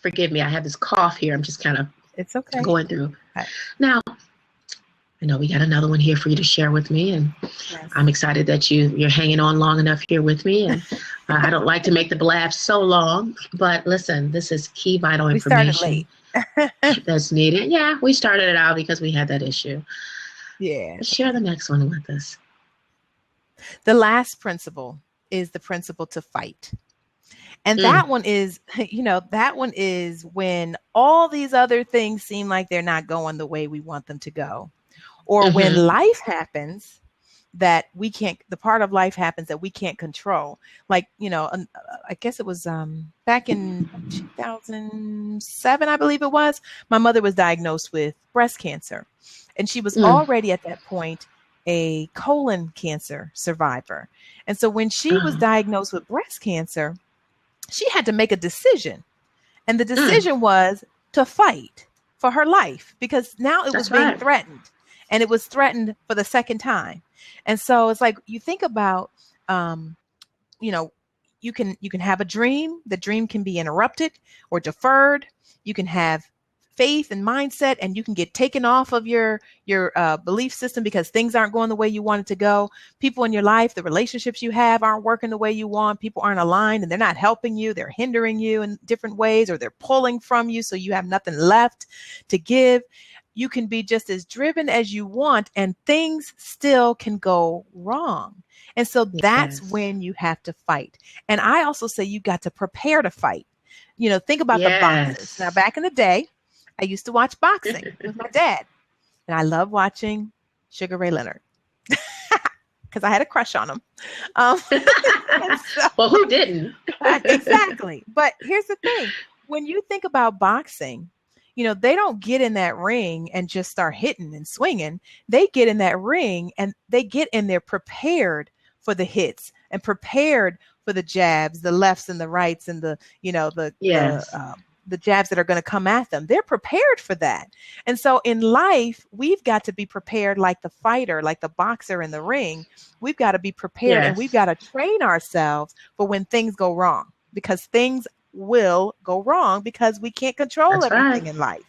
S1: Forgive me. I have this cough here. I'm just kind of
S2: It's okay.
S1: going through.
S2: Right.
S1: Now, I know we got another one here for you to share with me, and yes. I'm excited that you're hanging on long enough here with me. And I don't like to make the blab so long, but listen, this is key vital information that's needed. Yeah, we started it out because we had that issue.
S2: Yeah.
S1: Share the next one with us.
S2: The last principle is the principle to fight. And that one is, that one is when all these other things seem like they're not going the way we want them to go. Or when life happens that we can't, the part of life happens that we can't control. Like, I guess it was back in 2007, I believe it was, my mother was diagnosed with breast cancer. And she was already at that point a colon cancer survivor. And so when she was diagnosed with breast cancer, she had to make a decision. And the decision was to fight for her life because now it was being threatened. And it was threatened for the second time. And so it's like, you think about, you can have a dream. The dream can be interrupted or deferred. You can have faith and mindset, and you can get taken off of your belief system because things aren't going the way you want it to go. People in your life, the relationships you have aren't working the way you want. People aren't aligned and they're not helping you. They're hindering you in different ways, or they're pulling from you. So you have nothing left to give. You can be just as driven as you want and things still can go wrong. And so that's when you have to fight. And I also say you got to prepare to fight. Think about the boxers. Now, back in the day, I used to watch boxing with my dad. And I love watching Sugar Ray Leonard because I had a crush on him.
S1: Well, who didn't?
S2: Exactly. But here's the thing. When you think about boxing, they don't get in that ring and just start hitting and swinging. They get in that ring and they get in there prepared for the hits and prepared for the jabs, the lefts and the rights and the jabs that are going to come at them. They're prepared for that. And so in life, we've got to be prepared like the fighter, like the boxer in the ring. We've got to be prepared and we've got to train ourselves for when things go wrong, because things will go wrong because we can't control everything in life.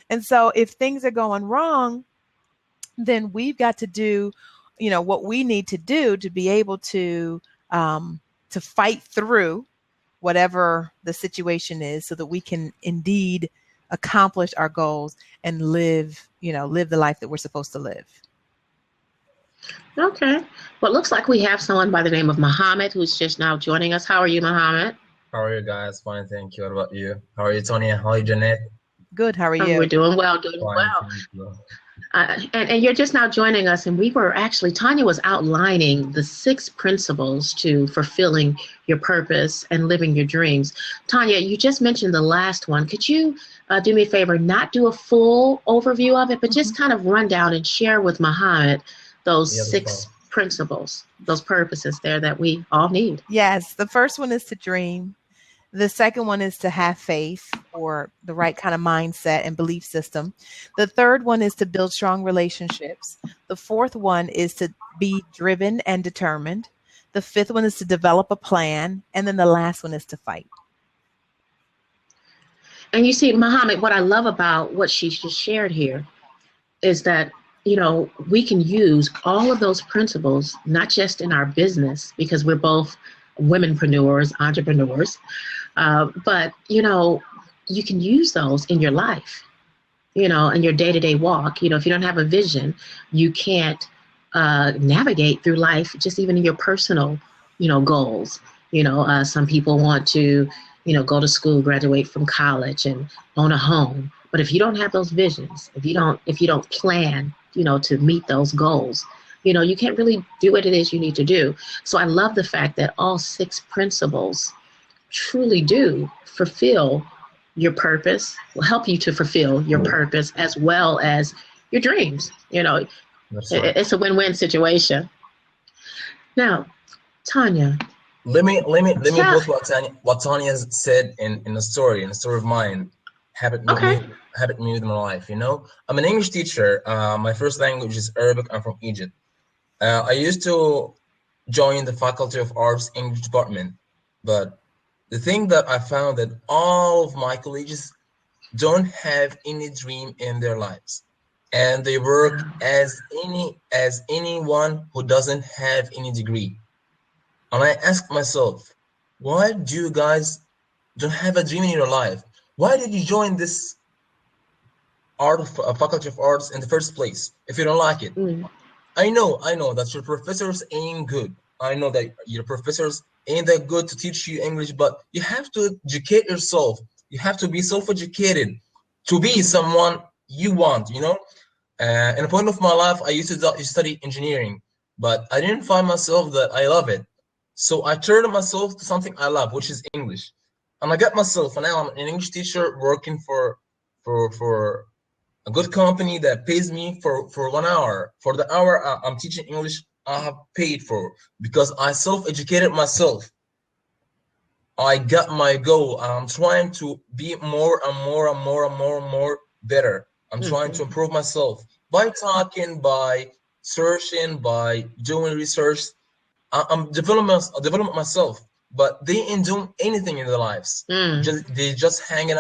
S2: And so if things are going wrong, then we've got to do, what we need to do to be able to fight through whatever the situation is so that we can indeed accomplish our goals and live the life that we're supposed to live.
S1: Okay. Well, it looks like we have someone by the name of Muhammad who's just now joining us. How are you, Muhammad?
S3: How are you guys? Fine, thank you. What about you? How are you, Tony? How are you, Jeanette?
S2: Good. How are you?
S1: We're doing well, and you're just now joining us, and Tanya was outlining the 6 principles to fulfilling your purpose and living your dreams. Tanya, you just mentioned the last one. Could you do me a favor, not do a full overview of it, but just kind of run down and share with Muhammad those 6 principles, those purposes there that we all need?
S2: Yes. The first one is to dream. The second one is to have faith, or the right kind of mindset and belief system. The third one is to build strong relationships. The fourth one is to be driven and determined. The fifth one is to develop a plan. And then the last one is to fight.
S1: And you see, Muhammad, what I love about what she just shared here is that, we can use all of those principles, not just in our business, because we're both womenpreneurs, entrepreneurs, but, you can use those in your life, in your day-to-day walk. If you don't have a vision, you can't navigate through life, just even in your personal, goals. Some people want to, go to school, graduate from college, and own a home. But if you don't have those visions, if you don't plan, to meet those goals, you can't really do what it is you need to do. So I love the fact that all 6 principles truly do fulfill your purpose, will help you to fulfill your purpose as well as your dreams.
S3: That's right.
S1: It's a win-win situation. Now, Tanya,
S3: Let me put what Tanya said in a story of mine. Habit me with my life. I'm an English teacher. My first language is Arabic. I'm from Egypt. I used to join the Faculty of Arts English department, but the thing that I found that all of my colleagues don't have any dream in their lives, and they work as anyone who doesn't have any degree. And I ask myself, why do you guys don't have a dream in your life? Why did you join this Faculty of Arts in the first place if you don't like it? I know that your professors ain't good. I know that your professors ain't that good to teach you English, but you have to educate yourself. You have to be self-educated to be someone you want, In a point of my life, I used to study engineering, but I didn't find myself that I love it. So I turned myself to something I love, which is English. And I got myself, and now I'm an English teacher working for a good company that pays me for 1 hour. For the hour I'm teaching English, I have paid for, because I self-educated myself. I got my goal. I'm trying to be more and more better. I'm trying to improve myself by talking, by searching, by doing research. I'm developing myself, but they ain't doing anything in their lives. They just hanging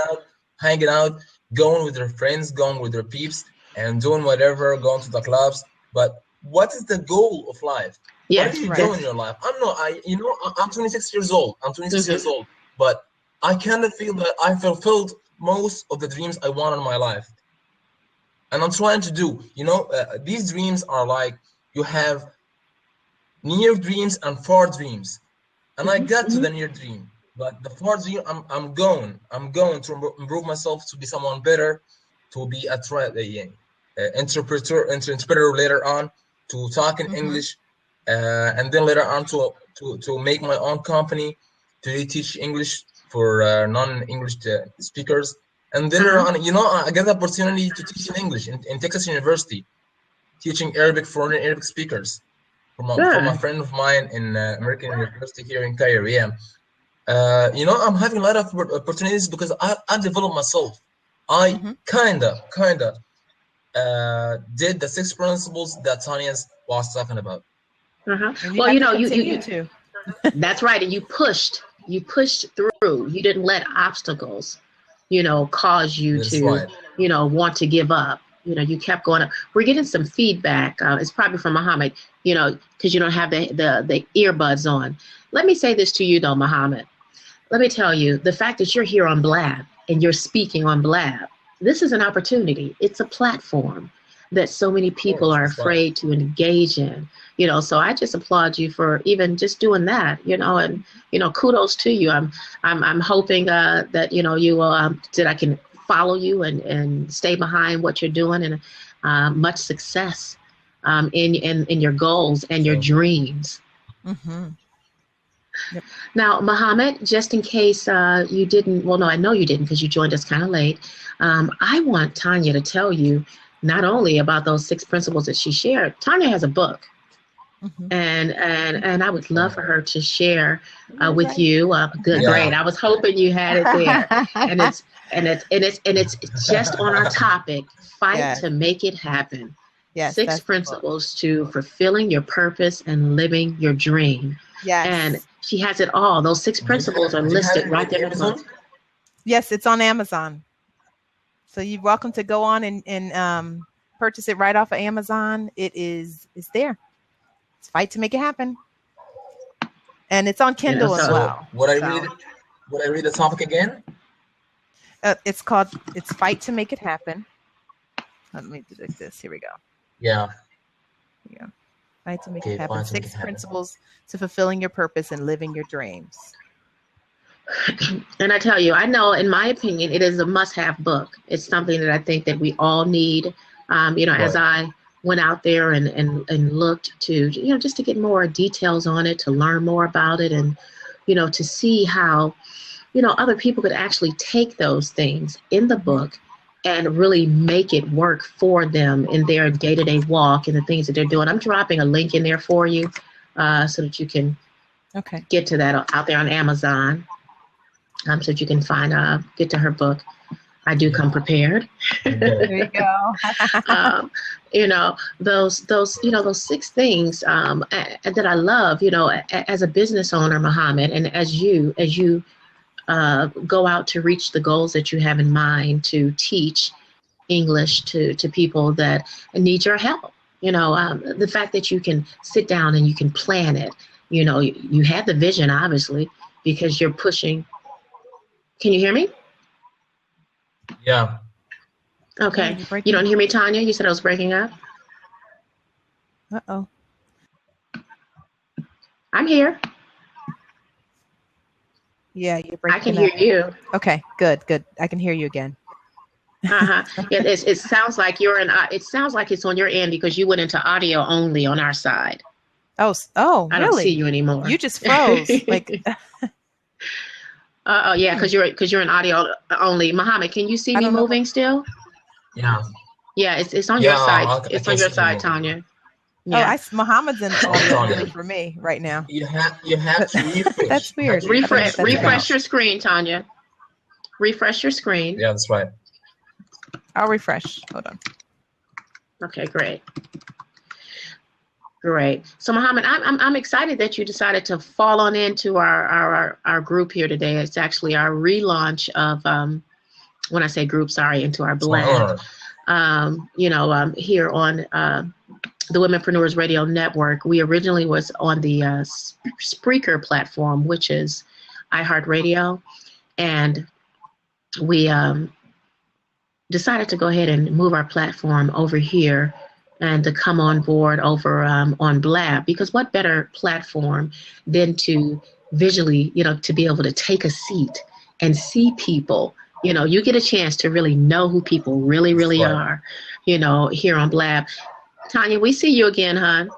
S3: out, going with their friends, going with their peeps, and doing whatever, going to the clubs. But what is the goal of life? What do you do in your life? I'm 26 years old. Years old, but I kind of feel that I fulfilled most of the dreams I want in my life. And I'm trying to do, these dreams are like, you have near dreams and far dreams. And I got to the near dream, but the far dream, I'm going to improve myself to be someone better, to be a interpreter later on, to talk in English, and then later on to make my own company, to teach English for non-English speakers. And then later on, I got the opportunity to teach in English in Texas University, teaching Arabic for non-Arabic speakers. From a friend of mine in American University here in Cairo. I'm having a lot of opportunities because I developed myself. I kinda did the 6 principles that Tanya was talking about.
S1: Well, you too. That's right, and you pushed through. You didn't let obstacles, cause you want to give up. You kept going up. We're getting some feedback. It's probably from Muhammad, because you don't have the earbuds on. Let me say this to you, though, Muhammad. Let me tell you, the fact that you're here on Blab and you're speaking on Blab, this is an opportunity. It's a platform that so many people are afraid to engage in. So I just applaud you for even just doing that. And kudos to you. I'm hoping that you will that I can follow you and stay behind what you're doing, and much success in your goals and your dreams. Yep. Now, Muhammad, just in case you didn't, well, no, I know you didn't because you joined us kind of late. I want Tanya to tell you not only about those 6 principles that she shared. Tanya has a book. And I would love for her to share with you. Great. I was hoping you had it there. and it's just on our topic, fight to make it happen. 6 principles to fulfilling your purpose and living your dream. And she has it all. Those 6 principles are listed right there in the book.
S2: Yes, it's on Amazon. So you're welcome to go on and purchase it right off of Amazon. It's there. It's Fight to Make It Happen. And it's on Kindle as well.
S3: Would I read the topic again?
S2: It's Fight to Make It Happen. Let me do this. Here we go.
S3: Yeah.
S2: Fight to Make It Happen. 6 principles to fulfilling your purpose and living your dreams.
S1: And I tell you, I know, in my opinion, it is a must-have book. It's something that I think that we all need. As I went out there and looked to, just to get more details on it, to learn more about it, and, to see how, other people could actually take those things in the book and really make it work for them in their day-to-day walk and the things that they're doing. I'm dropping a link in there for you so that you can get to that out there on Amazon, so that you can get to her book. I do come prepared.
S2: There you go.
S1: Those 6 things that I love, as a business owner, Muhammad, and as you go out to reach the goals that you have in mind to teach English to people that need your help. The fact that you can sit down and you can plan it. You have the vision, obviously, because you're pushing. Can you hear me?
S3: Yeah.
S1: Okay. You don't hear me, Tanya? You said I was breaking up?
S2: Uh-oh.
S1: I'm here.
S2: Yeah, you're breaking
S1: I can
S2: up.
S1: hear you.
S2: Okay, good. I can hear you again.
S1: Yeah, it sounds like it sounds like it's on your end because you went into audio only on our side.
S2: Oh,
S1: I
S2: really?
S1: don't see you anymore.
S2: You just froze.
S1: Yeah, because you're in audio only. Muhammad, can you see me moving still?
S3: Yeah.
S1: Yeah, it's on your side.
S3: It's
S1: on your side, Tanya. Yeah.
S2: Muhammad's in audio only for me right now.
S3: You have to refresh.
S2: That's weird.
S1: Refresh your screen, Tanya. Refresh your screen.
S3: Yeah, that's right.
S2: I'll refresh. Hold on.
S1: Okay, great. So, Muhammad, I'm excited that you decided to fall on into our group here today. It's actually our relaunch of when I say group, sorry, into our blog. Here on the Womenpreneurs Radio Network. We originally was on the Spreaker platform, which is iHeartRadio, and we decided to go ahead and move our platform over here and to come on board over on Blab, because what better platform than to visually, to be able to take a seat and see people. You get a chance to really know who people really, really are, here on Blab. Tanya, we see you again, hon.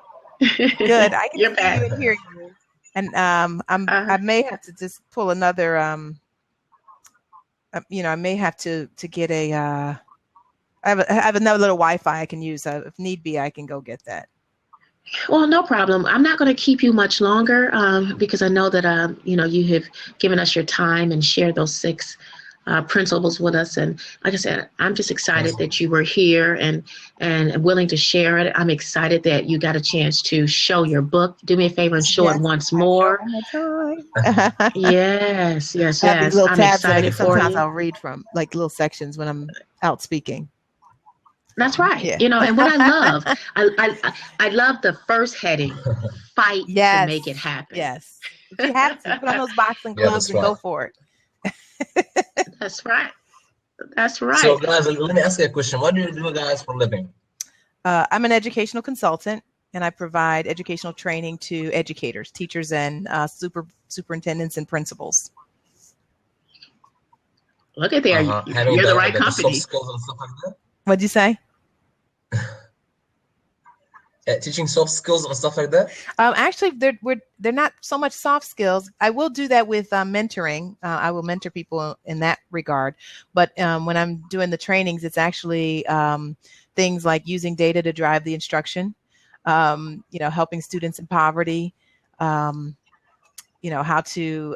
S2: Good. I can
S1: You're
S2: see
S1: back.
S2: you and hear you. And I may have to just pull another. I may have to get a. I have another little Wi-Fi I can use. If need be, I can go get that.
S1: Well, no problem. I'm not going to keep you much longer because I know that you have given us your time and shared those 6 principles with us. And like I said, I'm just excited that you were here and willing to share it. I'm excited that you got a chance to show your book. Do me a favor and show it once more. Yes.
S2: I have these little
S1: I'm
S2: tabs
S1: excited
S2: that
S1: for
S2: sometimes
S1: you.
S2: I'll read from, like little sections when I'm out speaking.
S1: That's right.
S2: Yeah.
S1: And what I love, I love the first heading, fight to make it happen.
S2: Yes. If you have to, put on those boxing gloves and go for it.
S1: That's right.
S3: So, guys, let me ask you a question. What do you do, guys, for a living?
S2: I'm an educational consultant, and I provide educational training to educators, teachers, and superintendents and principals.
S1: Look at there. You're the right company.
S3: Soft skills and stuff like that?
S2: What'd you say?
S3: Teaching soft skills and stuff like that?
S2: Actually, they're not so much soft skills. I will do that with mentoring. I will mentor people in that regard. But when I'm doing the trainings, it's actually things like using data to drive the instruction, helping students in poverty, how to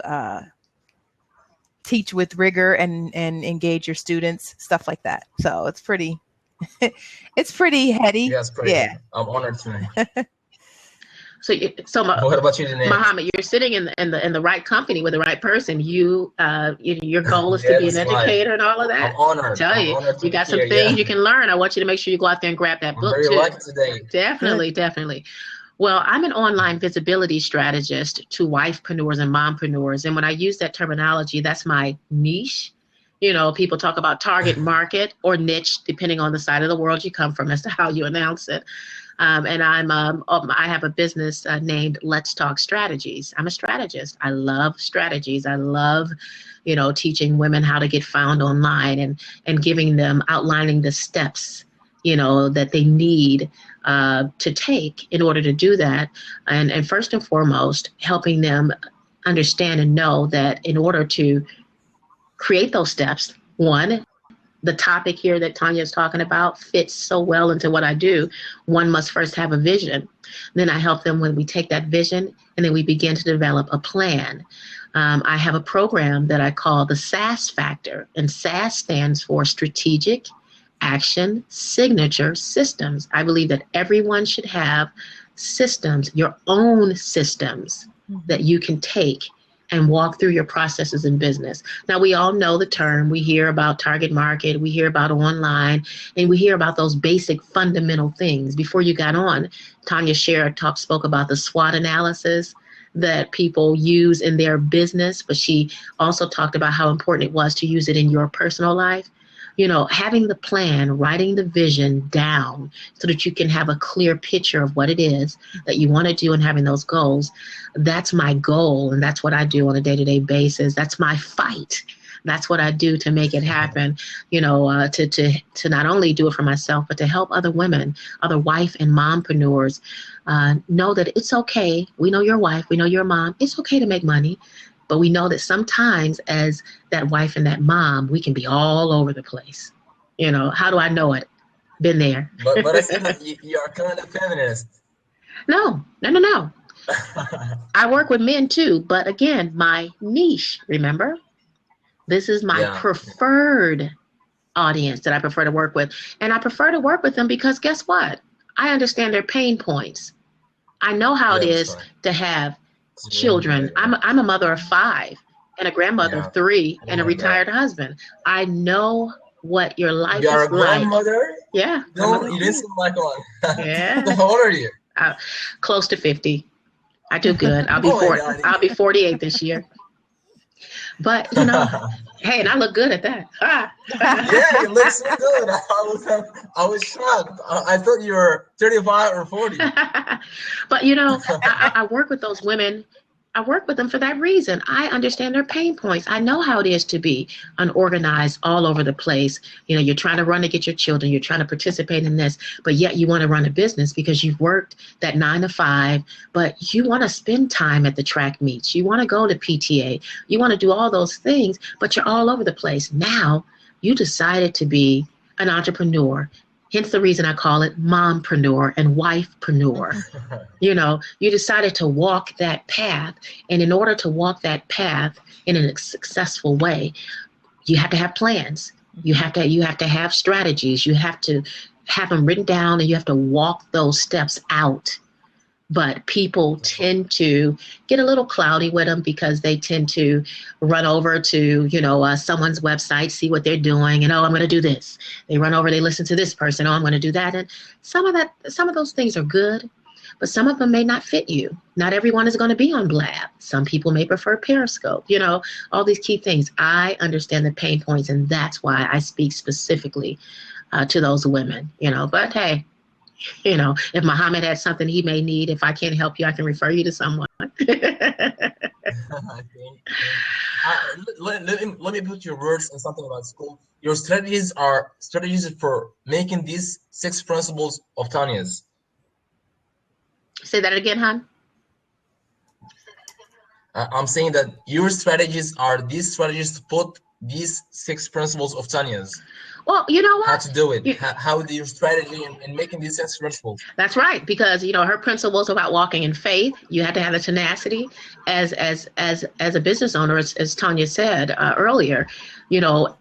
S2: teach with rigor and engage your students, stuff like that. So it's pretty heady.
S3: Yeah, it's pretty. Yeah. I'm honored tonight. So what about you, Danae?
S1: Muhammad, you're sitting in the right company with the right person. Your goal is to be an educator and all of that.
S3: I'm honored.
S1: I tell you got some things you can learn. I want you to make sure you go out there and grab that book
S3: very
S1: too.
S3: lucky today.
S1: Definitely. Well, I'm an online visibility strategist to wifepreneurs and mompreneurs. And when I use that terminology, that's my niche. People talk about target market or niche, depending on the side of the world you come from as to how you announce it. And I have a business named Let's Talk Strategies. I'm a strategist. I love strategies. I love, teaching women how to get found online and giving them, outlining the steps, that they need to take in order to do that. And first and foremost, helping them understand and know that in order to create those steps, one, the topic here that Tanya is talking about fits so well into what I do. One must first have a vision. Then I help them when we take that vision and then we begin to develop a plan. I have a program that I call the SAS Factor, and SAS stands for Strategic Action Signature Systems. I believe that everyone should have systems, your own systems that you can take and walk through your processes in business. Now, we all know the term. We hear about target market, we hear about online, and we hear about those basic fundamental things. Before you got on, Tanya spoke about the SWOT analysis that people use in their business, but she also talked about how important it was to use it in your personal life. Having the plan, writing the vision down so that you can have a clear picture of what it is that you want to do and having those goals. That's my goal. And that's what I do on a day-to-day basis. That's my fight. That's what I do to make it happen, to not only do it for myself, but to help other women, other wife and mompreneurs know that it's okay. We know your wife, we know your mom. It's okay to make money. But we know that sometimes as that wife and that mom, we can be all over the place. How do I know it? Been there.
S3: But I said that you are kind of feminist.
S1: No. I work with men too. But again, my niche, remember? This is my preferred audience that I prefer to work with. And I prefer to work with them because guess what? I understand their pain points. I know how it is to have children. I'm a mother of 5 and a grandmother of 3 and a retired husband. I know what your life
S3: you are
S1: is
S3: a grandmother?
S1: like. Yeah.
S3: No, you didn't seem like one.
S1: Yeah.
S3: How old are you?
S1: Close to 50. I do good. I'll be 48 this year. But hey, and I look good at that.
S3: Yeah, you look so good. I was shocked. I thought you were 35 or 40.
S1: But I work with those women. I work with them for that reason. I understand their pain points. I know how it is to be unorganized all over the place. You're trying to run to get your children. You're trying to participate in this, but yet you want to run a business because you've worked that 9 to 5, but you want to spend time at the track meets. You want to go to PTA. You want to do all those things, but you're all over the place. Now you decided to be an entrepreneur. Hence the reason I call it mompreneur and wifepreneur. You decided to walk that path. And in order to walk that path in a successful way, you have to have plans. You have to have strategies. You have to have them written down and you have to walk those steps out. But people tend to get a little cloudy with them because they tend to run over to, someone's website, see what they're doing, and I'm going to do this. They run over, they listen to this person, I'm going to do that. And some of those things are good, but some of them may not fit you. Not everyone is going to be on Blab. Some people may prefer Periscope, all these key things. I understand the pain points, and that's why I speak specifically to those women, but hey, if Muhammad has something he may need, if I can't help you, I can refer you to someone.
S3: Let me put your words in something about school. Your strategies are strategies for making these 6 principles of Tanya's.
S1: Say that again, hon.
S3: I'm saying that your strategies are these strategies to put these 6 principles of Tanya's.
S1: Well, you know what?
S3: How to do it? How do your strategy in making these 6 principles?
S1: That's right, because her principles about walking in faith. You have to have the tenacity as a business owner, as Tanya said earlier.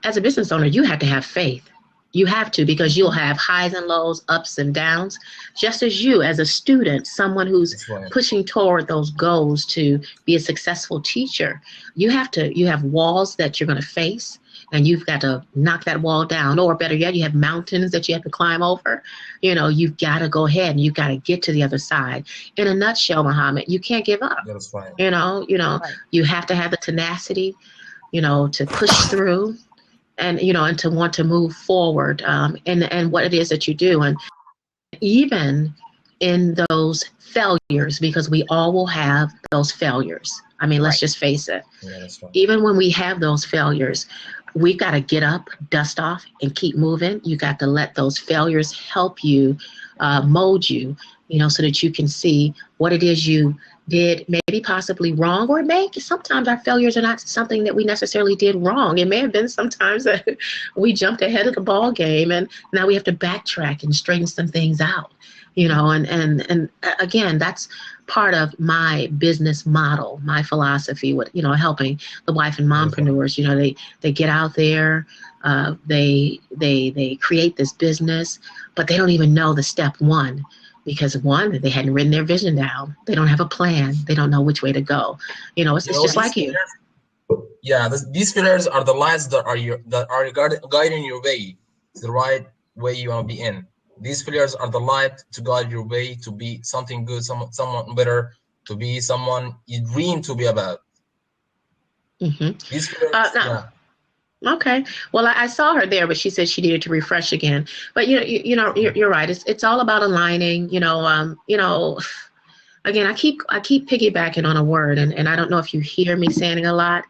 S1: As a business owner, you have to have faith. You have to, because you'll have highs and lows, ups and downs. Just as you, as a student, someone who's pushing toward those goals to be a successful teacher, you have walls that you're going to face. And you've got to knock that wall down, or better yet, you have mountains that you have to climb over. You've got to go ahead and you've got to get to the other side. In a nutshell, Muhammad, you can't give up.
S3: That's fine.
S1: You have to have the tenacity, to push through, and and to want to move forward, and what it is that you do, and even in those failures, because we all will have those failures. I mean, let's just face it.
S3: Yeah, that's right.
S1: Even when we have those failures, we've got to get up, dust off, and keep moving. You got to let those failures help you, mold you, so that you can see what it is you did maybe possibly wrong, or sometimes our failures are not something that we necessarily did wrong. It may have been sometimes that we jumped ahead of the ball game, and now we have to backtrack and straighten some things out. And again, that's part of my business model, my philosophy with, helping the wife and mompreneurs. They get out there, they create this business, but they don't even know the step one, because one, they hadn't written their vision down. They don't have a plan. They don't know which way to go. It's just like you.
S3: Yeah, these pillars are the lights that are guiding your way to the right way you want to be in. These pillars are the light to guide your way to be something good, someone better, to be someone you dream to be about.
S1: Mm-hmm.
S3: These pillars,
S1: yeah. Okay. Well, I saw her there, but she said she needed to refresh again. But you're right. It's all about aligning. Again, I keep piggybacking on a word, and I don't know if you hear me saying it a lot.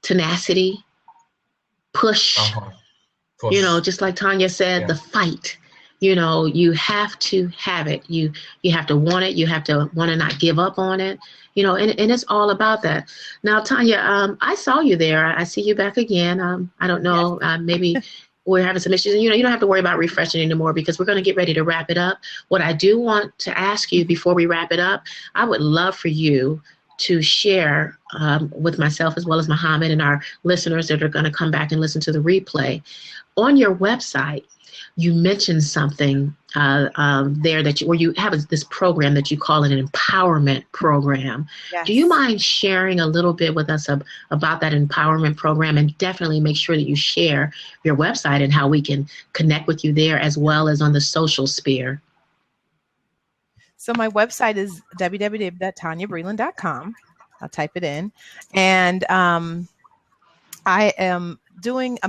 S1: Tenacity, push.
S3: Push.
S1: Just like Tanya said, the fight. You have to have it. You have to want it. You have to want to not give up on it. And it's all about that. Now, Tanya, I saw you there. I see you back again. I don't know. Maybe we're having some issues. And, you don't have to worry about refreshing anymore, because we're going to get ready to wrap it up. What I do want to ask you before we wrap it up, I would love for you to share with myself as well as Muhammad and our listeners that are going to come back and listen to the replay. On your website, you mentioned something there where you have this program that you call an empowerment program. Yes. Do you mind sharing a little bit with us about that empowerment program? And definitely make sure that you share your website and how we can connect with you there, as well as on the social sphere.
S2: So my website is www.tanyabreland.com. I'll type it in. And I'm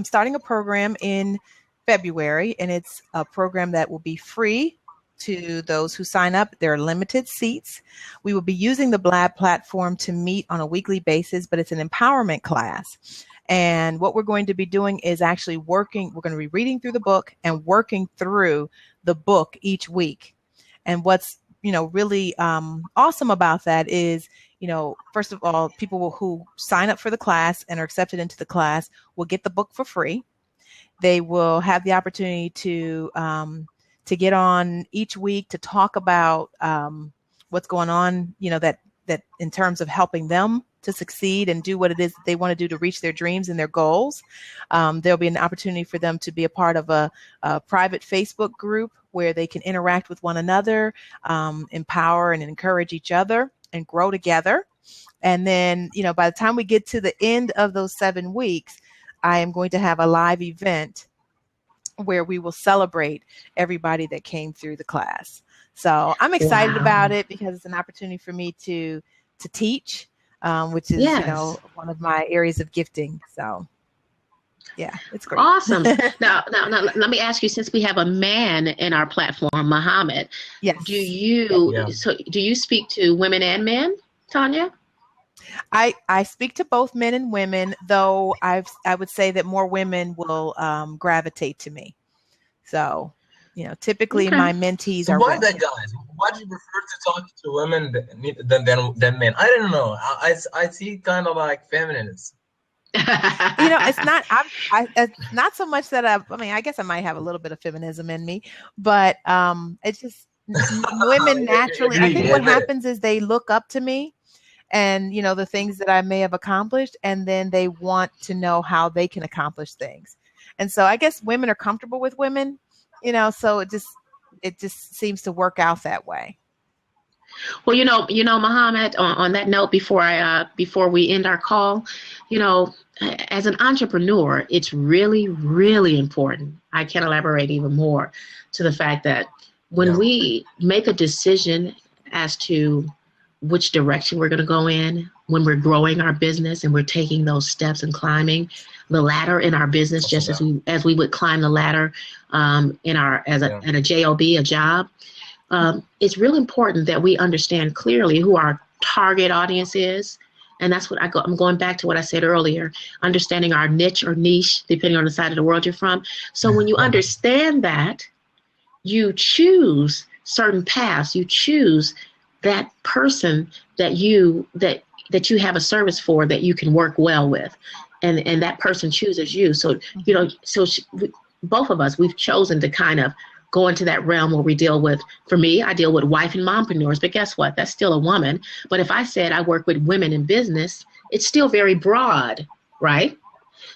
S2: starting a program in February, and it's a program that will be free to those who sign up. There are limited seats. We will be using the Blab platform to meet on a weekly basis, but it's an empowerment class. And what we're going to be doing is actually we're going to be reading through the book and working through the book each week. And what's, really awesome about that is, first of all, people who sign up for the class and are accepted into the class will get the book for free. They will have the opportunity to get on each week to talk about what's going on, that in terms of helping them to succeed and do what it is that they want to do to reach their dreams and their goals. There'll be an opportunity for them to be a part of a private Facebook group where they can interact with one another, empower and encourage each other, and grow together. And then, by the time we get to the end of those 7 weeks, I am going to have a live event where we will celebrate everybody that came through the class. So I'm excited about it, because it's an opportunity for me to teach, which is, one of my areas of gifting. So yeah, it's great.
S1: Awesome. Now, let me ask you, since we have a man in our platform, Muhammad,
S2: yes.
S1: Do you speak to women and men, Tanya?
S2: I speak to both men and women, though I would say that more women will gravitate to me. So, typically my mentees are
S3: why
S2: women.
S3: that, guys? Why do you prefer to talk to women than men? I don't know. I see kind of like feminists.
S2: It's not. It's not so much that I guess I might have a little bit of feminism in me, but it's just women naturally. I think what happens is they look up to me. And, the things that I may have accomplished, and then they want to know how they can accomplish things. And so I guess women are comfortable with women, so it just seems to work out that way.
S1: Well, Muhammad, on that note, before we end our call, as an entrepreneur, it's really, really important. I can elaborate even more to the fact that when we make a decision as to which direction we're going to go in, when we're growing our business and we're taking those steps and climbing the ladder in our business, just as we would climb the ladder in a job, it's real important that we understand clearly who our target audience is. And that's what I'm going back to what I said earlier, understanding our niche or niche, depending on the side of the world you're from. So when you understand that, you choose certain paths, you choose that person that you have a service for, that you can work well with, and that person chooses you. So, both of us, we've chosen to kind of go into that realm where we deal with, for me, I deal with wife and mompreneurs, but guess what? That's still a woman. But if I said I work with women in business, it's still very broad, right?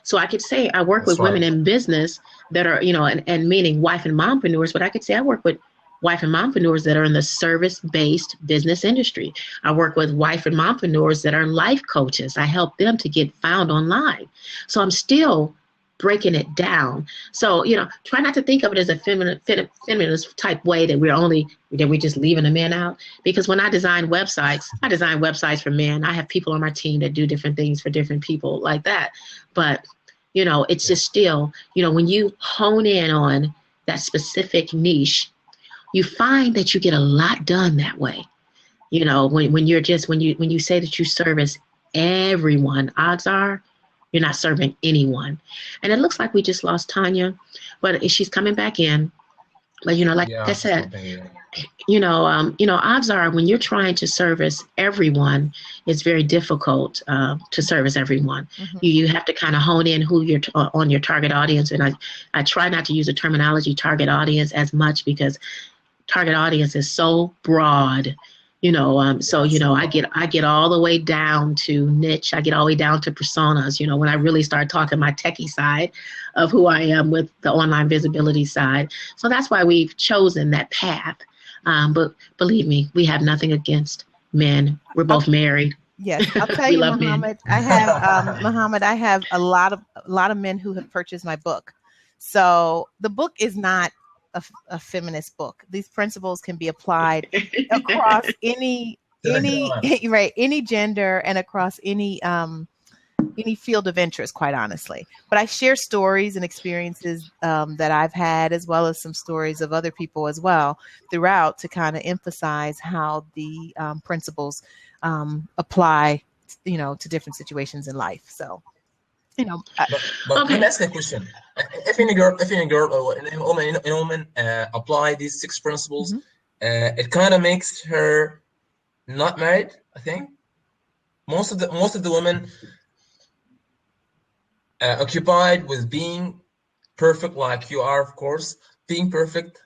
S1: So I could say I work with women in business that are, and meaning wife and mompreneurs, but I could say I work with wife and mompreneurs that are in the service-based business industry. I work with wife and mompreneurs that are life coaches. I help them to get found online. So I'm still breaking it down. So, try not to think of it as a feminist type way that we're just leaving the men out. Because when I design websites for men. I have people on my team that do different things for different people like that. But, it's just still, when you hone in on that specific niche, you find that you get a lot done that way. When you say that you service everyone, odds are you're not serving anyone. And it looks like we just lost Tanya, but she's coming back in. But I said, odds are when you're trying to service everyone, it's very difficult to service everyone. Mm-hmm. You have to kind of hone in who you're on your target audience. And I try not to use the terminology target audience as much, because target audience is so broad. I get all the way down to niche. I get all the way down to personas, when I really start talking my techie side of who I am with the online visibility side. So that's why we've chosen that path. But believe me, we have nothing against men. We're both married.
S2: Yes, I'll tell you, Muhammad. I have a lot of men who have purchased my book. So the book is not a feminist book. These principles can be applied across any gender and across any field of interest, quite honestly. But I share stories and experiences that I've had, as well as some stories of other people as well throughout, to kind of emphasize how the principles apply, to different situations in life. So.
S3: But let me ask a question. If any girl or any woman apply these 6 principles, mm-hmm. It kind of makes her not married. I think most of the women occupied with being perfect, like you are, of course, being perfect.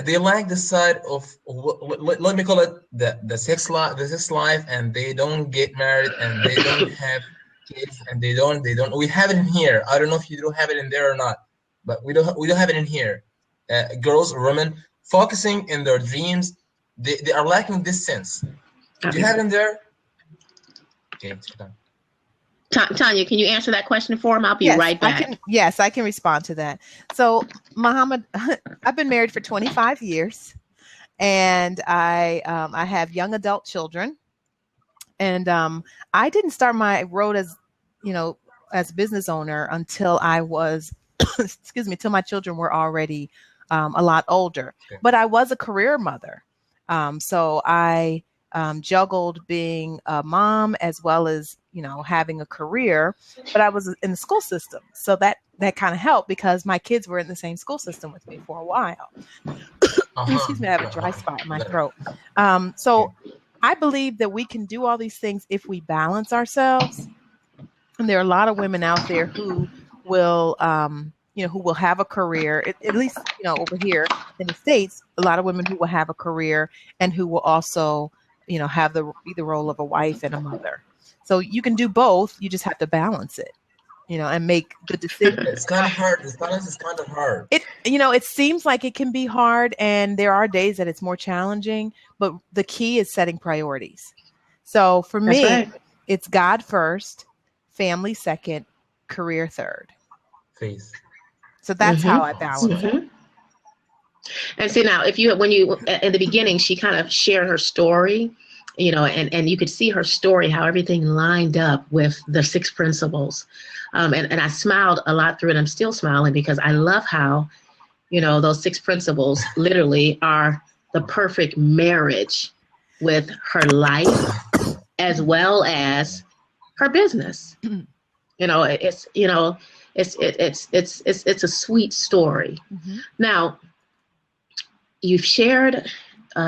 S3: They like the side of, let me call it the sex life, and they don't get married, and they don't have kids, and they don't. We have it in here. I don't know if you don't have it in there or not, but we don't have it in here. Girls or women focusing in their dreams, they are lacking this sense. Do you have it in there? Okay,
S1: Tanya, can you answer that question for him? I'll be right back.
S2: I can respond to that. So, Muhammad, I've been married for 25 years, and I have young adult children. And I didn't start my road as a business owner until I was, till my children were already a lot older. Okay. But I was a career mother. So I juggled being a mom as well as, having a career. But I was in the school system. So that kind of helped, because my kids were in the same school system with me for a while. Excuse me, I have a dry spot in my throat. So I believe that we can do all these things if we balance ourselves. And there are a lot of women out there who will, who will have a career, at least, over here in the States, a lot of women who will have a career and who will also, have be the role of a wife and a mother. So you can do both. You just have to balance it, and make good decisions.
S3: It's kind of hard. This balance is kind of hard.
S2: It seems like it can be hard, and there are days that it's more challenging, but the key is setting priorities. So for me, It's God first, family second, career third.
S3: Faith.
S2: So that's how I balance it.
S1: And see, now, when you in the beginning, she kind of shared her story, and you could see her story, how everything lined up with the 6 principles. And I smiled a lot through it. I'm still smiling, because I love how, those 6 principles literally are the perfect marriage with her life as well as her business. It's a sweet story.
S2: Mm-hmm.
S1: Now, you've shared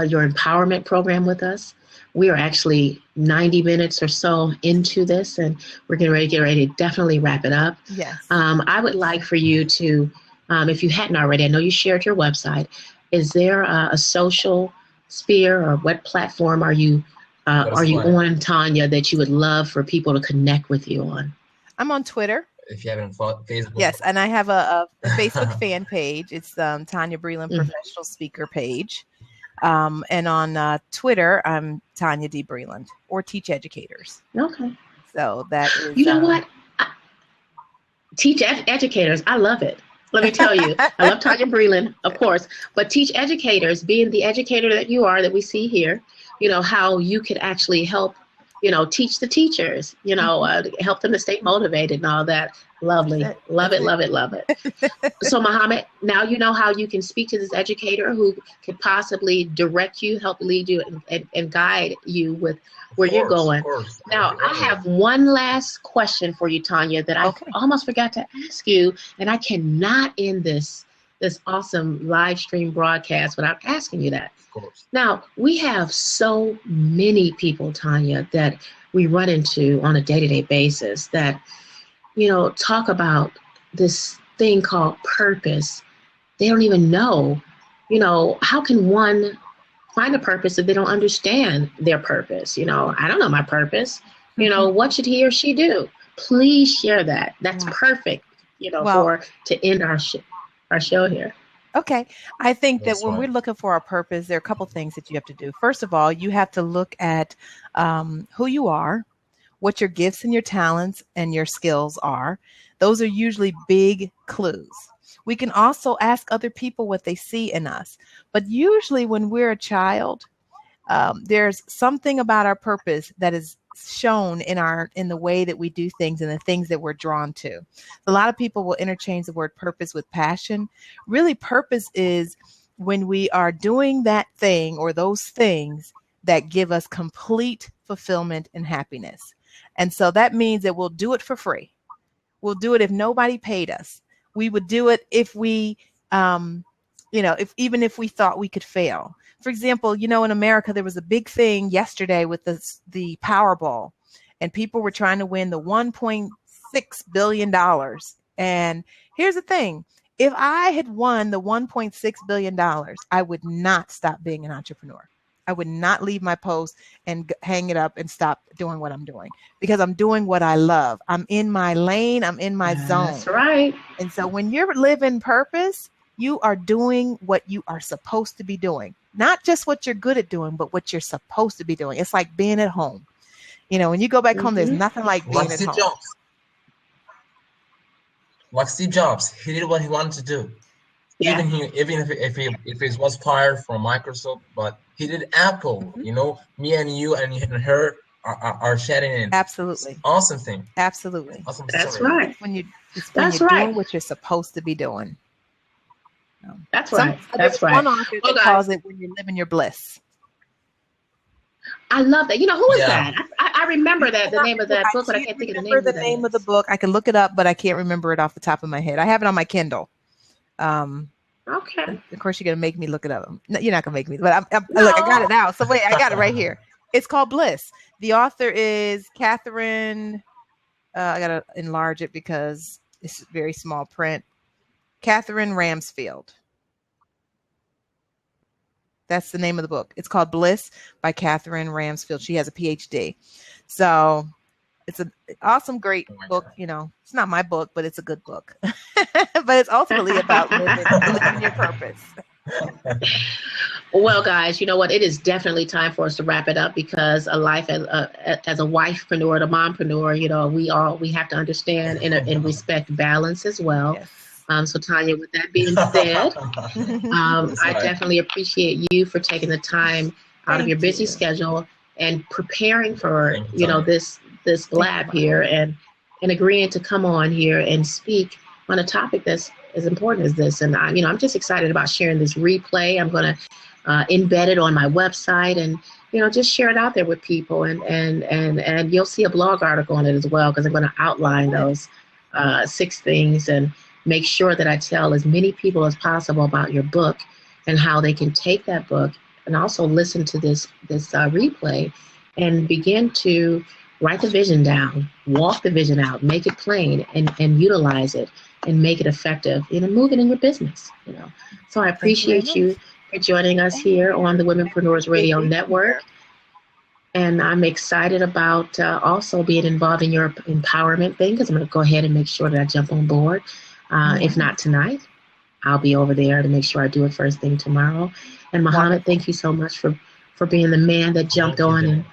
S1: your empowerment program with us. We are actually 90 minutes or so into this, and we're getting ready to definitely wrap it up.
S2: Yes.
S1: I would like for you to, if you hadn't already, I know you shared your website. Is there a social sphere, or what platform are you on, Tanya, that you would love for people to connect with you on?
S2: I'm on Twitter.
S3: If you haven't followed Facebook.
S2: Yes, and I have a Facebook fan page. It's Tanya Breland Professional Speaker page. And on Twitter, I'm Tanya D. Breland, or Teach Educators.
S1: Okay.
S2: So that is...
S1: You know what? Teach Educators. I love it. Let me tell you. I love Tanya Breland, of course. But Teach Educators, being the educator that you are, that we see here, how you could actually help, teach the teachers, help them to stay motivated and all that. Lovely. Love it, love it, love it. So, Muhammad, now you know how you can speak to this educator who could possibly direct you, help lead you, and guide you with where you're going. Now, I have one last question for you, Tanya, that I almost forgot to ask you, and I cannot end this awesome live stream broadcast without asking you that.
S3: Of course.
S1: Now, we have so many people, Tanya, that we run into on a day-to-day basis that talk about this thing called purpose. They don't even know, how can one find a purpose if they don't understand their purpose? I don't know my purpose. What should he or she do? Please share that. That's perfect, to end our show here.
S2: Okay. I think that when we're looking for our purpose, there are a couple things that you have to do. First of all, you have to look at who you are, what your gifts and your talents and your skills are. Those are usually big clues. We can also ask other people what they see in us. But usually when we're a child, there's something about our purpose that is shown in the way that we do things and the things that we're drawn to. A lot of people will interchange the word purpose with passion. Really, purpose is when we are doing that thing or those things that give us complete fulfillment and happiness. And so that means that we'll do it for free. We'll do it if nobody paid us. We would do it if we, even if we thought we could fail. For example, in America, there was a big thing yesterday with the Powerball, and people were trying to win the $1.6 billion. And here's the thing. If I had won the $1.6 billion, I would not stop being an entrepreneur. I would not leave my post and hang it up and stop doing what I'm doing, because I'm doing what I love. I'm in my lane. I'm in my zone.
S1: That's right.
S2: And so when you're living purpose, you are doing what you are supposed to be doing, not just what you're good at doing, but what you're supposed to be doing. It's like being at home. When you go back home, there's nothing like being at home.
S3: Like Steve Jobs, he did what he wanted to do.
S1: Yeah.
S3: Even if he was fired from Microsoft, but he did Apple.
S2: Mm-hmm.
S3: Me and you and her are chatting in.
S2: Absolutely.
S3: Awesome thing.
S2: Absolutely.
S3: Awesome.
S1: That's
S3: story.
S1: right.
S2: When you're
S1: right.
S2: doing what you're supposed to be doing.
S1: That's right. That's right.
S2: One author that calls it when you're living your bliss.
S1: I love that. Who is that? I remember that the name of that book, but I can't think of the name of
S2: the name of the book. I can look it up, but I can't remember it off the top of my head. I have it on my Kindle.
S1: Okay.
S2: Of course, you're gonna make me look it up. No, you're not gonna make me, but look, I got it now. So wait, I got it right here. It's called Bliss. The author is Catherine. I gotta enlarge it because it's very small print. Catherine Ramsfield. That's the name of the book. It's called Bliss by Catherine Ramsfield. She has a PhD. So it's an awesome, great book. It's not my book, but it's a good book. But it's ultimately about living your purpose.
S1: Well, guys, you know what? It is definitely time for us to wrap it up, because a life as a wifepreneur, a mompreneur, we have to understand and respect balance as well.
S2: Yes.
S1: So Tanya, with that being said, I definitely appreciate you for taking the time out of your busy schedule and preparing for, this blab here and agreeing to come on here and speak on a topic that's as important as this. And I'm just excited about sharing this replay. I'm going to embed it on my website and, just share it out there with people. And you'll see a blog article on it as well, because I'm going to outline those 6 things and make sure that I tell as many people as possible about your book and how they can take that book and also listen to this replay and begin to write the vision down, walk the vision out, make it plain, and utilize it and make it effective, move it in your business, So I appreciate you for joining us here on the Womenpreneurs Radio Network. And I'm excited about also being involved in your empowerment thing, because I'm going to go ahead and make sure that I jump on board. If not tonight, I'll be over there to make sure I do it first thing tomorrow. And Muhammad, thank you so much for being the man that jumped on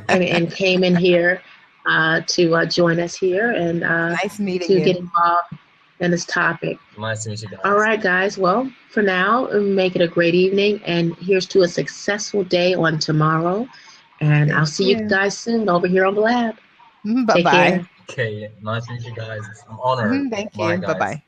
S1: and came in here to join us here and
S2: nice meeting
S1: to
S2: you.
S1: get involved in this topic.
S3: Nice to meet you guys.
S1: All right, guys. Well, for now, make it a great evening. And here's to a successful day on tomorrow. And I'll see you guys soon over here on the lab.
S2: Bye-bye.
S1: Take care.
S3: Okay, nice to meet you guys. I'm honored.
S2: Thank you. Bye-bye.